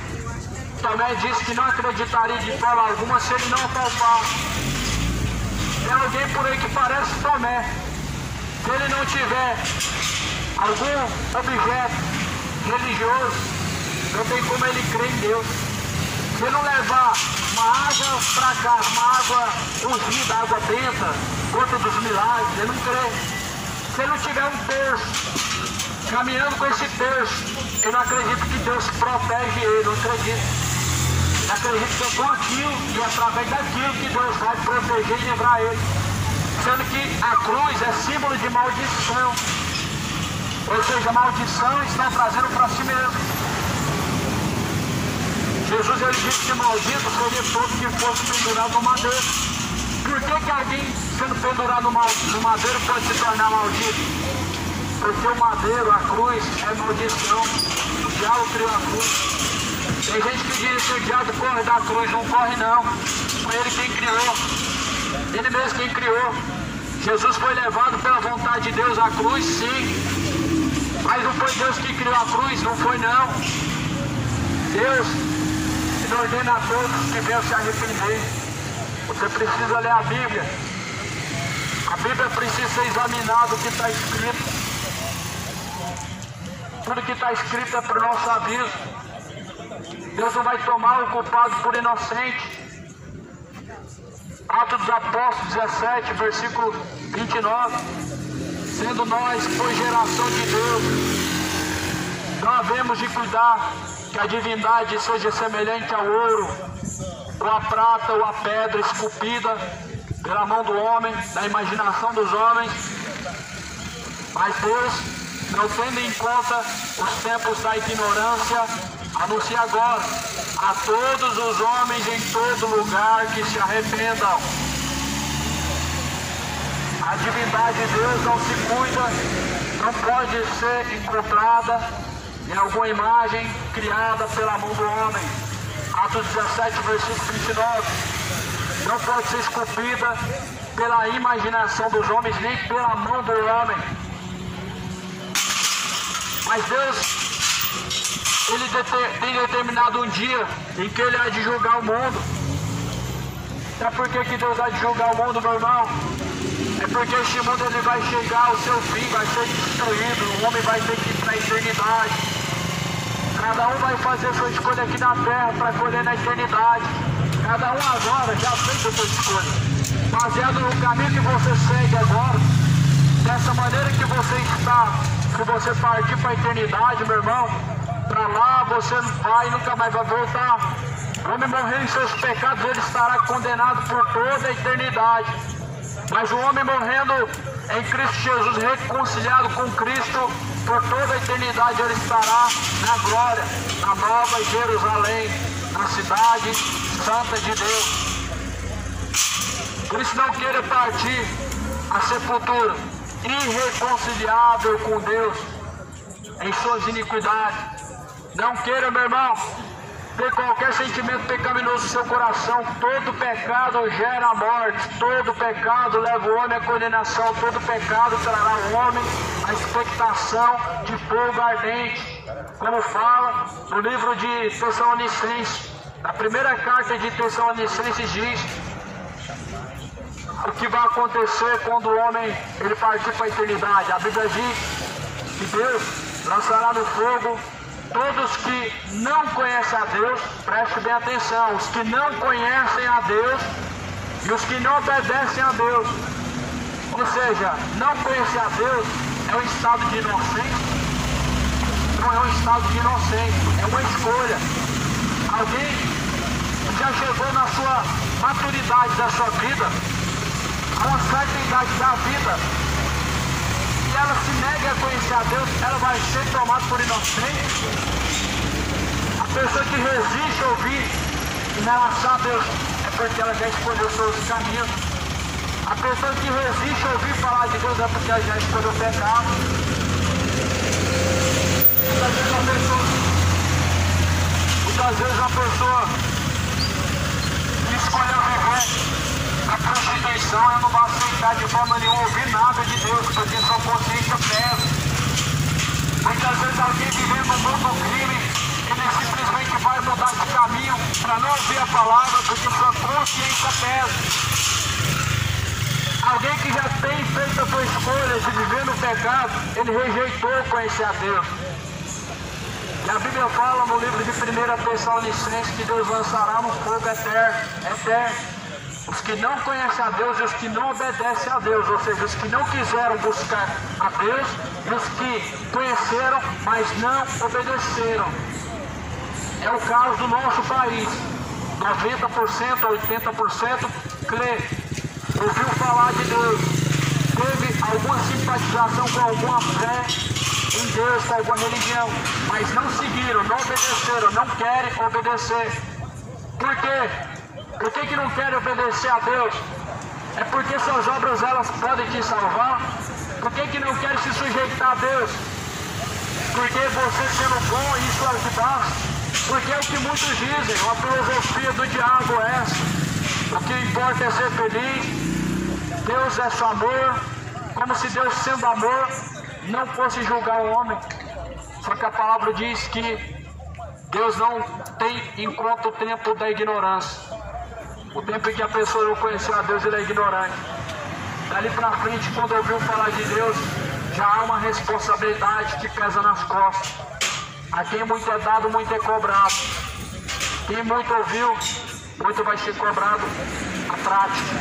Tomé disse que não acreditaria de forma alguma se ele não apalpar. Tem alguém por aí que parece Tomé. Se ele não tiver algum objeto religioso, não tem como ele crer em Deus. Se ele não levar uma água para casa, uma água ungida, água benta, conta dos milagres, ele não crê. Se ele não tiver um terço, caminhando com esse terço, ele não acredita que Deus protege ele, não acredita. Ele acredita que é com aquilo e através daquilo que Deus vai proteger e livrar ele. Sendo que a cruz é símbolo de maldição. Ou seja, maldição estão trazendo para si mesmo. Jesus, ele disse que maldito seria todo que fosse pendurado no madeiro. Por que alguém sendo pendurado no madeiro pode se tornar maldito? Porque o madeiro, a cruz, é maldição. O diabo criou a cruz. Tem gente que diz que o diabo corre da cruz, não corre não. Foi ele quem criou. Ele mesmo quem criou. Jesus foi levado pela vontade de Deus à cruz, sim. Mas não foi Deus que criou a cruz, não foi não. Deus ordena a todos que venham se arrepender. Você precisa ler a Bíblia. A Bíblia precisa ser examinada, o que está escrito. Tudo que está escrito é para o nosso aviso. Deus não vai tomar o culpado por inocente. Atos dos Apóstolos 17, versículo 29. Sendo nós, por geração de Deus, não havemos de cuidar que a divindade seja semelhante ao ouro, ou a prata, ou a pedra esculpida pela mão do homem, da imaginação dos homens. Mas Deus, não tendo em conta os tempos da ignorância, anuncia agora a todos os homens em todo lugar que se arrependam. A divindade de Deus não se cuida, não pode ser encontrada em alguma imagem criada pela mão do homem. Atos 17, versículo 29. Não pode ser esculpida pela imaginação dos homens, nem pela mão do homem. Mas Deus, Ele tem determinado um dia em que Ele há de julgar o mundo. Sabe por que Deus há de julgar o mundo, meu irmão? É porque este mundo ele vai chegar ao seu fim, vai ser destruído, o homem vai ter que ir para a eternidade. Cada um vai fazer sua escolha aqui na terra para colher na eternidade. Cada um agora já fez a sua escolha. Baseado no caminho que você segue agora, dessa maneira que você está, se você partir para a eternidade, meu irmão, para lá você vai e nunca mais vai voltar. O homem morrendo em seus pecados, ele estará condenado por toda a eternidade. Mas o homem morrendo em Cristo Jesus, reconciliado com Cristo, por toda a eternidade ele estará na glória, na nova Jerusalém, na cidade santa de Deus. Por isso não queira partir à sepultura irreconciliável com Deus em suas iniquidades. Não queira, meu irmão, ter qualquer sentimento pecaminoso no seu coração. Todo pecado gera a morte, todo pecado leva o homem à condenação, todo pecado trará ao homem a expectação de fogo ardente, como fala no livro de Tessalonicenses. A primeira carta de Tessalonicenses diz o que vai acontecer quando o homem ele partir para a eternidade. A Bíblia diz que Deus lançará no fogo todos que não conhecem a Deus. Preste bem atenção, os que não conhecem a Deus e os que não obedecem a Deus. Ou seja, não conhecer a Deus é um estado de inocência? Não é um estado de inocência, é uma escolha. Alguém já chegou na sua maturidade da sua vida, a uma certa idade da vida, e ela se nega a conhecer a Deus, ela vai ser tomada por inocente? A pessoa que resiste a ouvir em relação a Deus é porque ela já escolheu seus caminhos. A pessoa que resiste a ouvir falar de Deus é porque ela já escolheu o pecado. Muitas vezes a pessoa que escolheu viver a prostituição, ela não vai aceitar de forma nenhuma ouvir nada de Deus, porque sua consciência pesa. Muitas vezes alguém vivendo no mundo do crime, ele simplesmente vai mudar de caminho para não ouvir a palavra, porque sua consciência pesa. Alguém que já tem feito a sua escolha de viver no pecado, ele rejeitou conhecer a Deus. E a Bíblia fala no livro de 1 Tessalonicenses que Deus lançará no fogo eterno os que não conhecem a Deus e os que não obedecem a Deus, ou seja, os que não quiseram buscar a Deus e os que conheceram, mas não obedeceram. É o caso do nosso país. 90% a 80% crê, ouviu falar de Deus, teve alguma simpatização com alguma fé em Deus, com alguma religião, mas não seguiram, não obedeceram, não querem obedecer. Por quê? Por que não querem obedecer a Deus? É porque suas obras elas podem te salvar? Por que não querem se sujeitar a Deus? Porque você sendo bom, isso ajudar? Porque é o que muitos dizem, uma filosofia do diabo é essa. O que importa é ser feliz, Deus é só amor, como se Deus sendo amor não fosse julgar o homem. Só que a palavra diz que Deus não tem em conta o tempo da ignorância. O tempo em que a pessoa não conheceu a Deus, ele é ignorante. Dali pra frente, quando ouviu falar de Deus, já há uma responsabilidade que pesa nas costas. A quem muito é dado, muito é cobrado. Quem muito ouviu, muito vai ser cobrado a prática.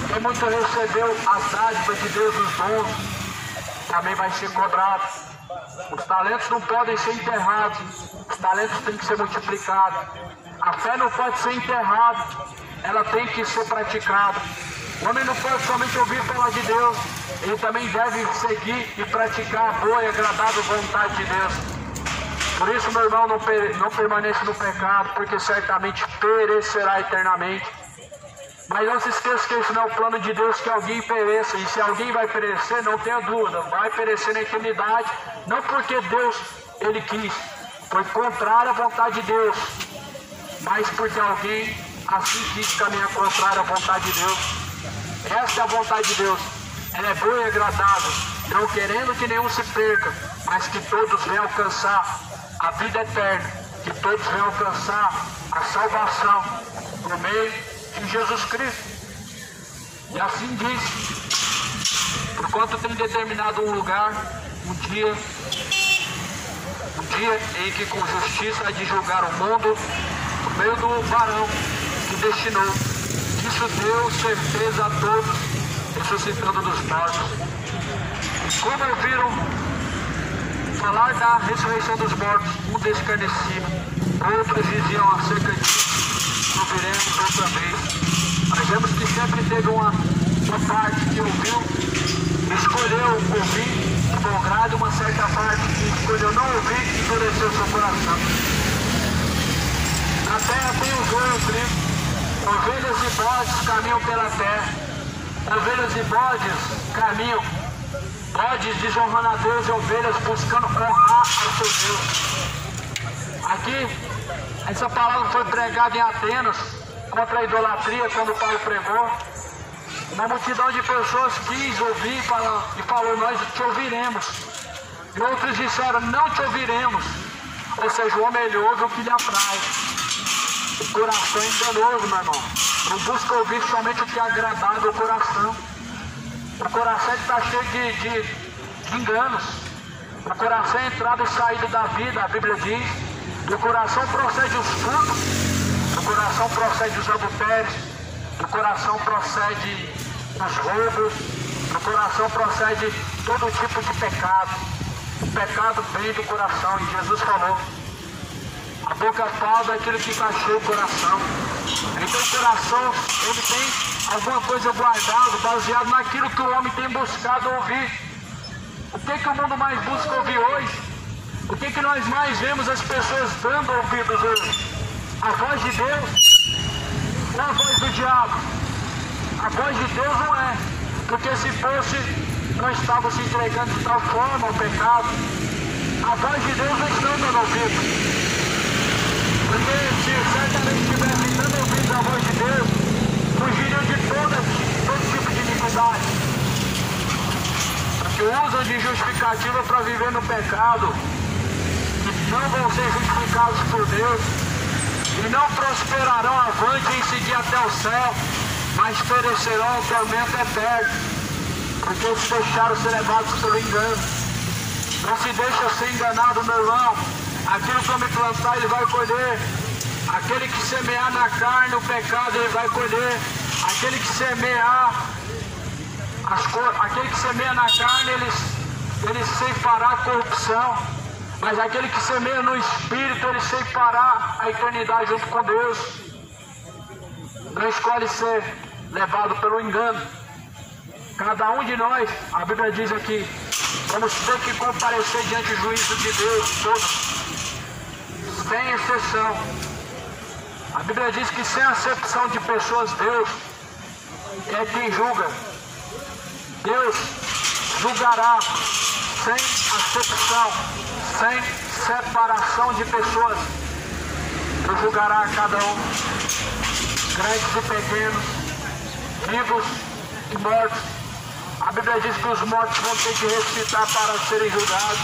Quem muito recebeu as dádivas de Deus, os dons, também vai ser cobrado. Os talentos não podem ser enterrados, os talentos têm que ser multiplicados. A fé não pode ser enterrada, ela tem que ser praticada. O homem não pode somente ouvir falar de Deus, ele também deve seguir e praticar a boa e agradável vontade de Deus. Por isso, meu irmão, não permaneça no pecado, porque certamente perecerá eternamente. Mas não se esqueça que esse não é o plano de Deus, que alguém pereça. E se alguém vai perecer, não tenha dúvida, vai perecer na eternidade. Não porque Deus, ele quis, foi contrário à vontade de Deus, mas porque alguém assim quis caminhar contrário à vontade de Deus. Essa é a vontade de Deus. Ela é boa e agradável, não querendo que nenhum se perca, mas que todos venham alcançar a vida eterna, que todos venham alcançar a salvação por meio de Jesus Cristo. E assim diz, porquanto tem determinado um lugar, um dia em que com justiça há de julgar o mundo por meio do varão que destinou. Isso deu certeza a todos, ressuscitando dos mortos. Como ouviram falar da ressurreição dos mortos, um escarnecia, outros diziam acerca disso, ouviremos outra vez. Nós vemos que sempre teve uma parte que ouviu, escolheu ouvir de bom grado, uma certa parte que escolheu não ouvir e endureceu seu coração. Na terra tem o joio e o trigo, ovelhas e bodes caminham pela terra, ovelhas e bodes caminham, bodes desonrando a Deus e ovelhas buscando honrar ao seu Deus. Aqui, essa palavra foi pregada em Atenas contra a idolatria, quando Paulo pregou. Uma multidão de pessoas quis ouvir e falou, nós te ouviremos. E outros disseram, não te ouviremos. Ou seja, o homem ele ouve o que lhe apraz. O coração é enganoso, meu irmão. Não busca ouvir somente o que é agradável ao coração. O coração está cheio de enganos. O coração é entrada e saída da vida, a Bíblia diz. Do coração procede os furtos, do coração procede os adultérios, do coração procede os roubos, Do coração procede todo tipo de pecado. O pecado vem do coração, e Jesus falou: a boca fala daquilo que está cheio do coração. Então o coração, ele tem alguma coisa guardada, baseado naquilo que o homem tem buscado ouvir. O que o mundo mais busca ouvir hoje? O que nós mais vemos as pessoas dando ouvidos hoje? A voz de Deus ou a voz do diabo? A voz de Deus não é, porque se fosse, não estavam se entregando de tal forma ao pecado. A voz de Deus não está dando ouvidos. Porque se certamente estivessem dando ouvidos à voz de Deus, fugiriam de todo tipo de iniquidade. Porque usam de justificativa para viver no pecado, que não vão ser justificados por Deus, e não prosperarão avante em seguir até o céu, mas perecerão o tormento eterno, porque se deixaram ser levados pelo engano. Não se deixa ser enganado, meu irmão. Aquilo que homem plantar, ele vai colher. Aquele que semear na carne o pecado, ele vai colher. Aquele que semear na carne, ele ceifará a corrupção. Mas aquele que semeia no Espírito, ele ceifará a eternidade junto com Deus. Não escolhe ser levado pelo engano. Cada um de nós, a Bíblia diz aqui, vamos ter que comparecer diante do juízo de Deus, todos, sem exceção. A Bíblia diz que sem acepção de pessoas, Deus é quem julga. Deus julgará sem acepção, sem separação de pessoas. Deus julgará a cada um, grandes e pequenos, vivos e mortos. A Bíblia diz que os mortos vão ter que ressuscitar para serem julgados.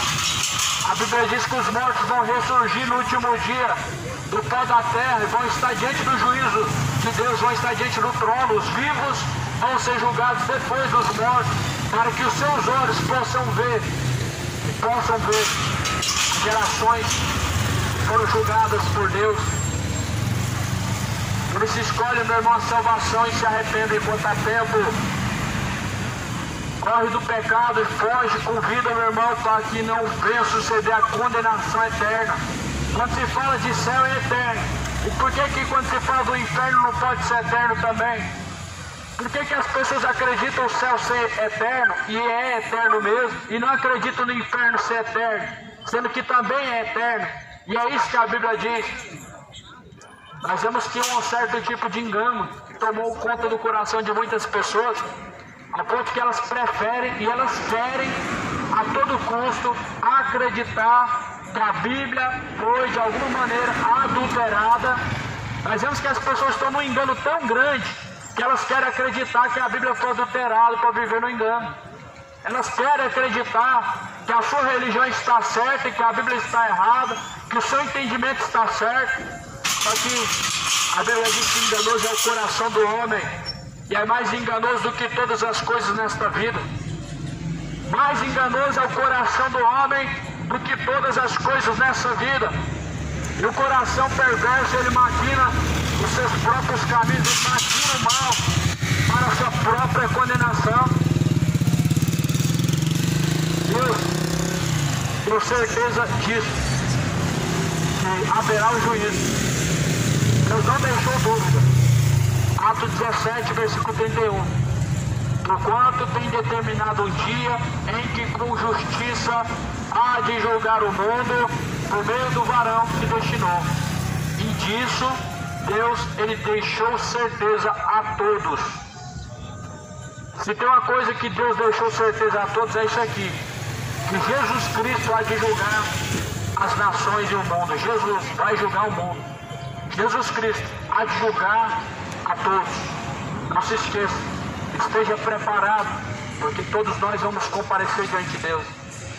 A Bíblia diz que os mortos vão ressurgir no último dia do pó da terra e vão estar diante do juízo de Deus, vão estar diante do trono. Os vivos vão ser julgados depois dos mortos, para que os seus olhos possam ver as gerações que foram julgadas por Deus. Por isso escolhe, meu irmão, a salvação e se arrependa enquanto há tempo. Corre do pecado e foge com vida, meu irmão, para que não venha suceder a condenação eterna. Quando se fala de céu, é eterno. E por que quando se fala do inferno não pode ser eterno também? Por que as pessoas acreditam o céu ser eterno, e é eterno mesmo, e não acreditam no inferno ser eterno, sendo que também é eterno? E é isso que a Bíblia diz. Nós vemos que um certo tipo de engano que tomou conta do coração de muitas pessoas, a ponto que elas preferem e elas querem a todo custo acreditar que a Bíblia foi de alguma maneira adulterada. Nós vemos que as pessoas estão num engano tão grande que elas querem acreditar que a Bíblia foi adulterada para viver no engano. Elas querem acreditar que a sua religião está certa e que a Bíblia está errada, que o seu entendimento está certo. Só que a Bíblia diz que enganoso é o coração do homem, e é mais enganoso do que todas as coisas nesta vida. Mais enganoso é o coração do homem do que todas as coisas nessa vida. E o coração perverso, ele maquina os seus próprios caminhos, ele maquina o mal para a sua própria condenação. Deus deu certeza disso, que haverá o juízo. Deus não deixou dúvida. Atos 17, versículo 31. Porquanto tem determinado um dia em que com justiça há de julgar o mundo por meio do varão que destinou. E disso Deus, ele deixou certeza a todos. Se tem uma coisa que Deus deixou certeza a todos, é isso aqui: que Jesus Cristo há de julgar as nações e o mundo. Jesus vai julgar o mundo. Jesus Cristo há de julgar a todos. Não se esqueça, esteja preparado, porque todos nós vamos comparecer diante de Deus.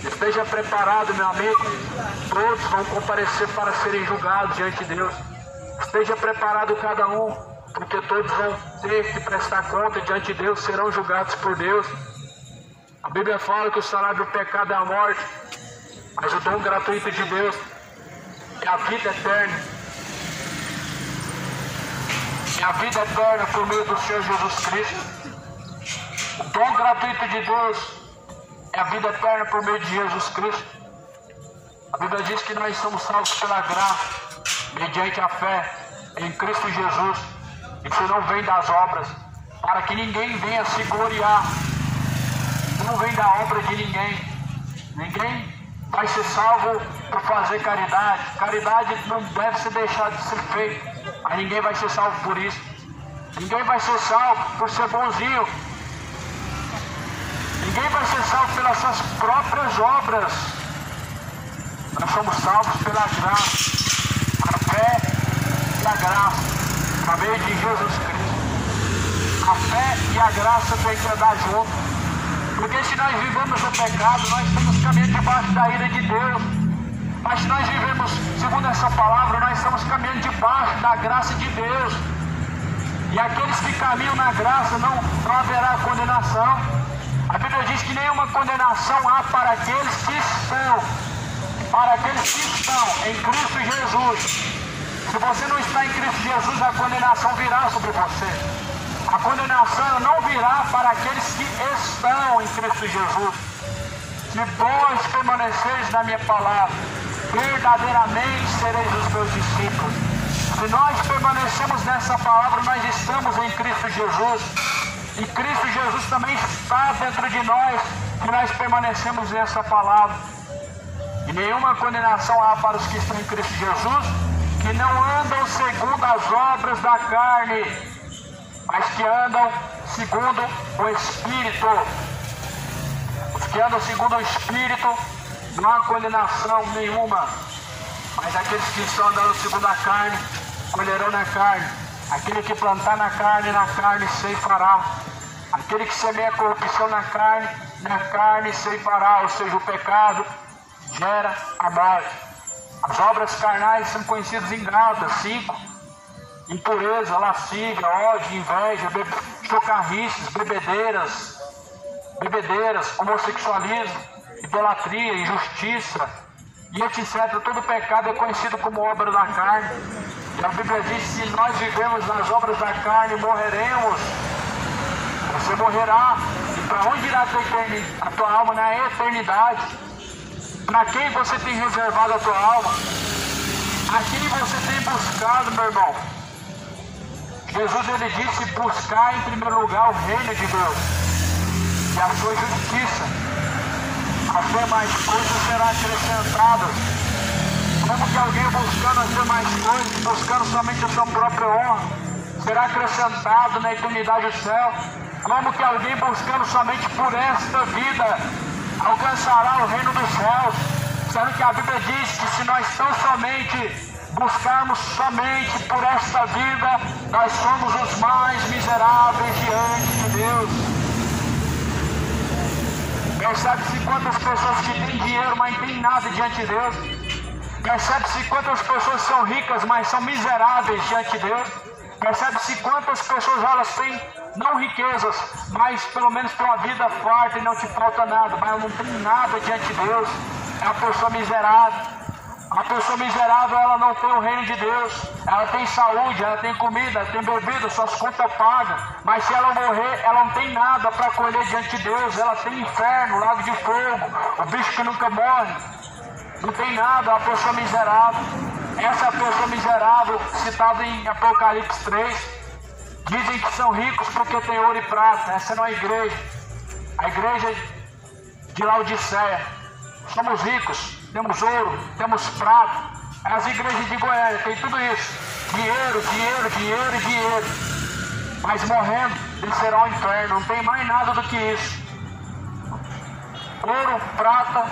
Esteja preparado, meu amigo, todos vão comparecer para serem julgados diante de Deus. Esteja preparado cada um, porque todos vão ter que prestar conta diante de Deus, serão julgados por Deus. A Bíblia fala que o salário do pecado é a morte, mas o dom gratuito de Deus é a vida eterna. É a vida eterna por meio do Senhor Jesus Cristo. O dom gratuito de Deus é a vida eterna por meio de Jesus Cristo. A Bíblia diz que nós somos salvos pela graça, mediante a fé em Cristo Jesus. Isso não vem das obras, para que ninguém venha se gloriar. Não vem da obra de ninguém. Ninguém vai ser salvo por fazer caridade. Caridade não deve ser deixada de ser feita, mas ninguém vai ser salvo por isso. Ninguém vai ser salvo por ser bonzinho. Ninguém vai ser salvo pelas suas próprias obras. Nós somos salvos pela graça, a fé e a graça, por meio de Jesus Cristo. A fé e a graça têm que andar juntos. Porque se nós vivemos no pecado, nós estamos caminhando debaixo da ira de Deus. Mas se nós vivemos segundo essa palavra, nós estamos caminhando debaixo da graça de Deus. E aqueles que caminham na graça não haverá condenação. A Bíblia diz que nenhuma condenação há para aqueles que estão em Cristo Jesus. Se você não está em Cristo Jesus, a condenação virá sobre você. A condenação não virá para aqueles que estão em Cristo Jesus. Se vós permaneceres na minha palavra, verdadeiramente sereis os meus discípulos. Se nós permanecemos nessa palavra, nós estamos em Cristo Jesus. E Cristo Jesus também está dentro de nós, que nós permanecemos nessa palavra. E nenhuma condenação há para os que estão em Cristo Jesus, que não andam segundo as obras da carne, mas que andam segundo o Espírito. Os que andam segundo o Espírito, não há condenação nenhuma. Mas aqueles que estão andando segundo a carne, colherão na carne. Aquele que plantar na carne ceifará. Aquele que semeia a corrupção na carne ceifará. Ou seja, o pecado gera a morte. As obras carnais são conhecidas em Gálatas 5. Impureza, lascívia, ódio, inveja, chocarrices, bebedeiras, homossexualismo, idolatria, injustiça e etc. Todo pecado é conhecido como obra da carne. E a Bíblia diz que se nós vivemos nas obras da carne, morreremos. Você morrerá. E para onde irá a tua alma na eternidade? Para quem você tem reservado a tua alma? A quem você tem buscado, meu irmão? Jesus, ele disse: buscar em primeiro lugar o reino de Deus e a sua justiça. As demais coisas serão acrescentadas. Como que alguém buscando as demais coisas, buscando somente a sua própria honra, será acrescentado na eternidade do céu? Como que alguém buscando somente por esta vida alcançará o reino dos céus? Sendo que a Bíblia diz que se nós tão somente buscarmos somente por esta vida, nós somos os mais miseráveis diante de Deus. Percebe-se quantas pessoas que têm dinheiro, mas não têm nada diante de Deus. Percebe-se quantas pessoas são ricas, mas são miseráveis diante de Deus. Percebe-se quantas pessoas elas têm, não riquezas, mas pelo menos têm uma vida farta e não te falta nada, mas não tem nada diante de Deus. É a pessoa miserável. A pessoa miserável, ela não tem o reino de Deus. Ela tem saúde, ela tem comida, ela tem bebida, suas contas pagas. Mas se ela morrer, ela não tem nada para colher diante de Deus. Ela tem inferno, lago de fogo, o bicho que nunca morre. Não tem nada, a pessoa miserável. Essa é a pessoa miserável, citada em Apocalipse 3. Dizem que são ricos porque tem ouro e prata. Essa não é a igreja. A igreja de Laodiceia. Somos ricos, temos ouro, temos prata. As igrejas de Goiânia têm tudo isso. Dinheiro, dinheiro, dinheiro e dinheiro. Mas morrendo, eles serão ao inferno. Não tem mais nada do que isso. Ouro, prata,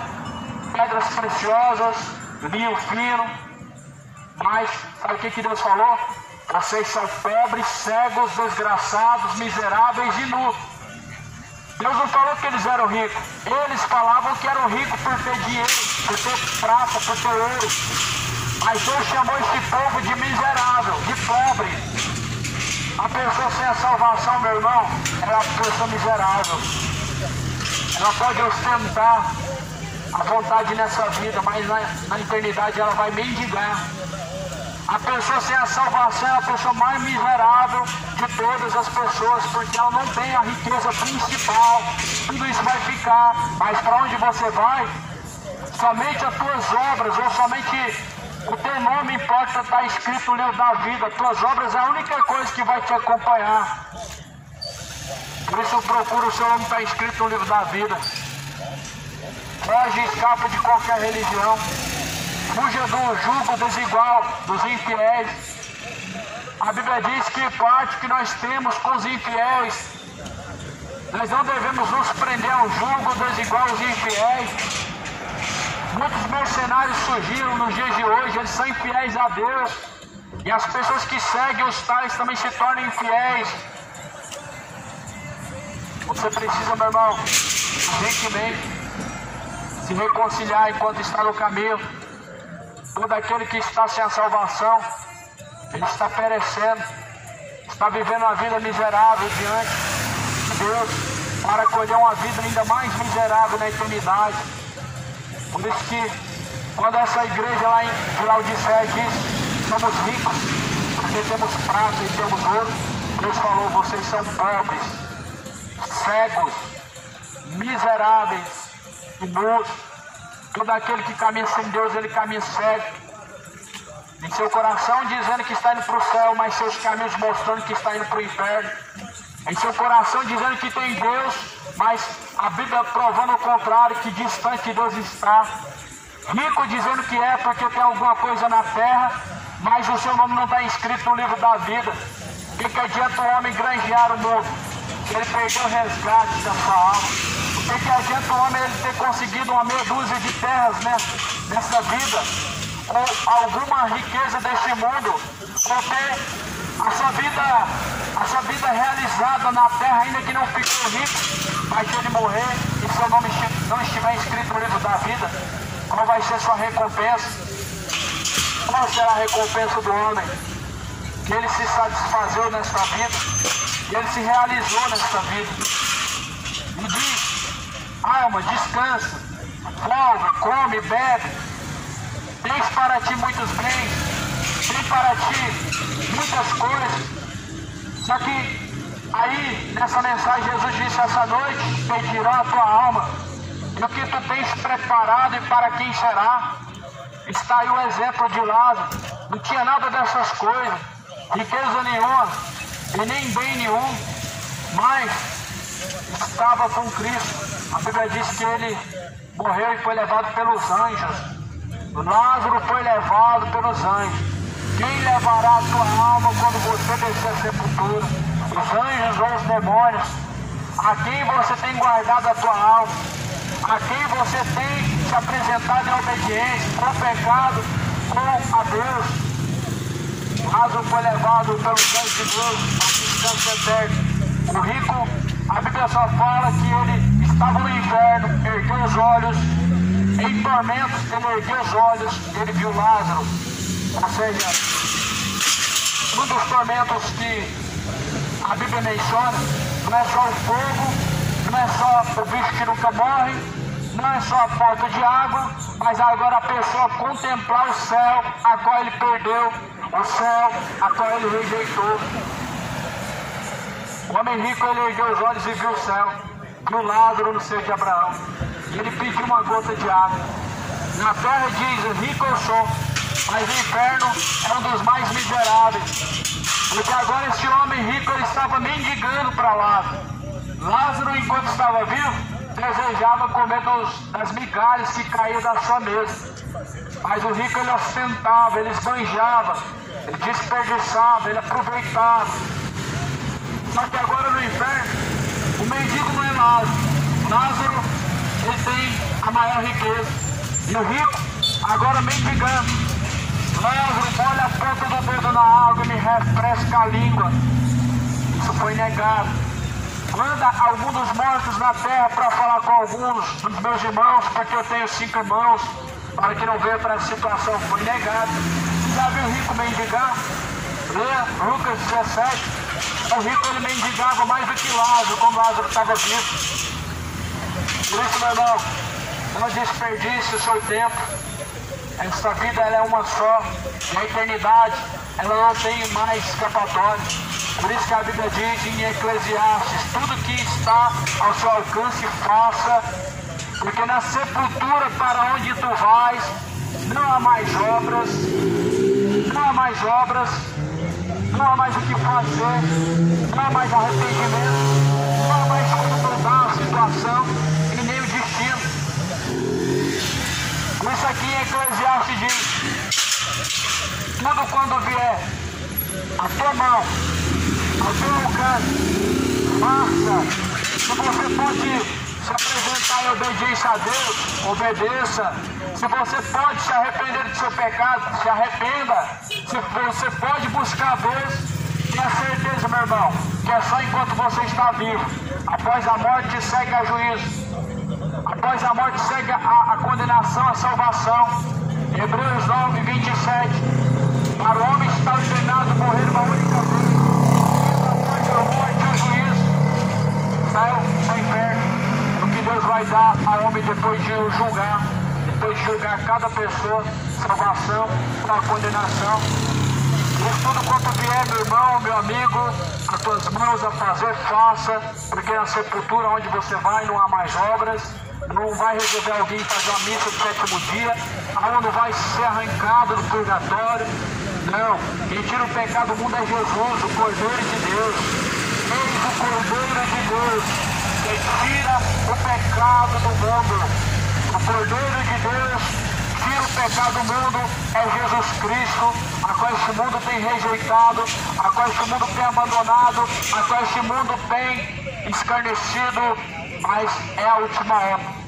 pedras preciosas, linho fino. Mas, sabe o que Deus falou? Vocês são pobres, cegos, desgraçados, miseráveis e nus. Deus não falou que eles eram ricos. Eles falavam que eram ricos por ter dinheiro, por ter prata, por ter ouro. Mas Deus chamou esse povo de miserável, de pobre. A pessoa sem a salvação, meu irmão, é a pessoa miserável. Ela pode ostentar a vontade nessa vida, mas na eternidade ela vai mendigar. A pessoa sem a salvação é a pessoa mais miserável de todas as pessoas, porque ela não tem a riqueza principal. Tudo isso vai ficar, mas para onde você vai? Somente as tuas obras, ou somente o teu nome importa estar escrito no livro da vida. As tuas obras é a única coisa que vai te acompanhar. Por isso procura o seu nome estar escrito no livro da vida. Foge e escapa de qualquer religião. Fuja do jugo desigual dos infiéis. A Bíblia diz que parte que nós temos com os infiéis, nós não devemos nos prender a um jugo desigual aos infiéis. Muitos mercenários surgiram nos dias de hoje, eles são infiéis a Deus. E as pessoas que seguem os tais também se tornam infiéis. Você precisa, meu irmão, urgentemente se reconciliar enquanto está no caminho. Todo aquele que está sem a salvação, ele está perecendo, está vivendo uma vida miserável diante de Deus, para colher uma vida ainda mais miserável na eternidade. Por isso que, quando essa igreja lá em Laodiceia diz, somos ricos, porque temos prata e temos ouro, Deus falou, vocês são pobres, cegos, miseráveis e nus. Todo aquele que caminha sem Deus, ele caminha cego. Em seu coração dizendo que está indo para o céu, mas seus caminhos mostrando que está indo para o inferno. Em seu coração dizendo que tem Deus, mas a Bíblia provando o contrário, que distante de Deus está. Rico dizendo que é porque tem alguma coisa na terra, mas o seu nome não está inscrito no livro da vida. O que adianta o homem granjear o mundo? Ele perdeu o resgate da sua alma. O que adianta o homem ele ter conseguido uma meia dúzia de terras nessa vida, ou alguma riqueza deste mundo, ou ter a sua vida realizada na terra, ainda que não ficou rico, mas se ele morrer e seu nome não estiver inscrito no livro da vida, qual vai ser sua recompensa? Qual será a recompensa do homem? Que ele se satisfazeu nesta vida, e ele se realizou nesta vida. E diz, alma, descansa, folga, come, bebe, tens para ti muitos bens, tem para ti muitas coisas. Só que aí, nessa mensagem, Jesus disse, essa noite pedirão a tua alma, e o que tu tens preparado e para quem será. Está aí o exemplo de Lázaro, não tinha nada dessas coisas, riqueza nenhuma, e nem bem nenhum, mas estava com Cristo. A Bíblia diz que ele morreu e foi levado pelos anjos. Lázaro foi levado pelos anjos. Quem levará a tua alma quando você descer a sepultura? Os anjos ou os demônios? A quem você tem guardado a tua alma? A quem você tem se apresentado em obediência, com pecado, com a Deus? Lázaro foi levado pelos anjos de Deus ao descanso eterno. O rico, a Bíblia só fala que ele estava no inferno, ergueu os olhos, em tormentos, ele ergueu os olhos, ele viu Lázaro. Ou seja, um dos tormentos que a Bíblia menciona, não é só o fogo, não é só o bicho que nunca morre, não é só a falta de água, mas agora a pessoa contemplar o céu, a qual ele perdeu, o céu, a qual ele rejeitou. O homem rico, ele ergueu os olhos e viu o céu, viu Lázaro no seio de Abraão. Ele pediu uma gota de água. Na terra diz, rico eu sou, mas o inferno é um dos mais miseráveis. Porque agora esse homem rico, ele estava mendigando para Lázaro. Lázaro, enquanto estava vivo, desejava comer das migalhas que caíam da sua mesa. Mas o rico, ele ostentava, ele esbanjava, ele desperdiçava, ele aproveitava. Só que agora no inferno, o mendigo não é Lázaro. Lázaro, ele tem a maior riqueza. E o rico, agora mendigando. Lázaro, molha a ponta do dedo na água e me refresca a língua. Isso foi negado. Manda algum dos mortos na terra para falar com alguns dos meus irmãos, porque eu tenho 5 irmãos, para que não venha para essa situação. Foi negado. Já viu o rico mendigar? Leia Lucas 17. O rico, ele mendigava mais do que Lázaro, quando Lázaro estava vivo. Por isso, meu irmão, não desperdice o seu tempo. Essa vida ela é uma só, e a eternidade ela não tem mais escapatória. Por isso que a Bíblia diz em Eclesiastes: tudo que está ao seu alcance faça, porque na sepultura para onde tu vais não há mais obras, não há mais obras, não há mais o que fazer, não há mais arrependimento, não há mais como mudar a situação e nem o destino. Isso aqui em Eclesiastes diz: tudo quando vier a tua mão, ao teu alcance, faça. Se você pode se apresentar em obediência a Deus, obedeça. Se você pode se arrepender do seu pecado, se arrependa. Se você pode buscar a Deus, tenha certeza, meu irmão, que é só enquanto você está vivo. Após a morte segue a juízo. Após a morte segue a condenação, a salvação. Hebreus 9, 27. Para o homem está ordenado morrer uma única vez. Após a morte, o juízo. Céu, o inferno. O que Deus vai dar ao homem depois de julgar. Depois de julgar cada pessoa. Salvação, a condenação. Isso tudo quanto vier, meu irmão, meu amigo, as tuas mãos a fazer, faça. Porque na sepultura onde você vai não há mais obras. Não vai resolver alguém fazer uma missa do sétimo dia, aonde vai ser arrancado do purgatório. Não, quem tira o pecado do mundo é Jesus, o Cordeiro de Deus. Eis o Cordeiro de Deus, que tira o pecado do mundo. O Cordeiro de Deus tira o pecado do mundo, é Jesus Cristo, a qual este mundo tem rejeitado, a qual este mundo tem abandonado, a qual este mundo tem escarnecido, mas é a última hora.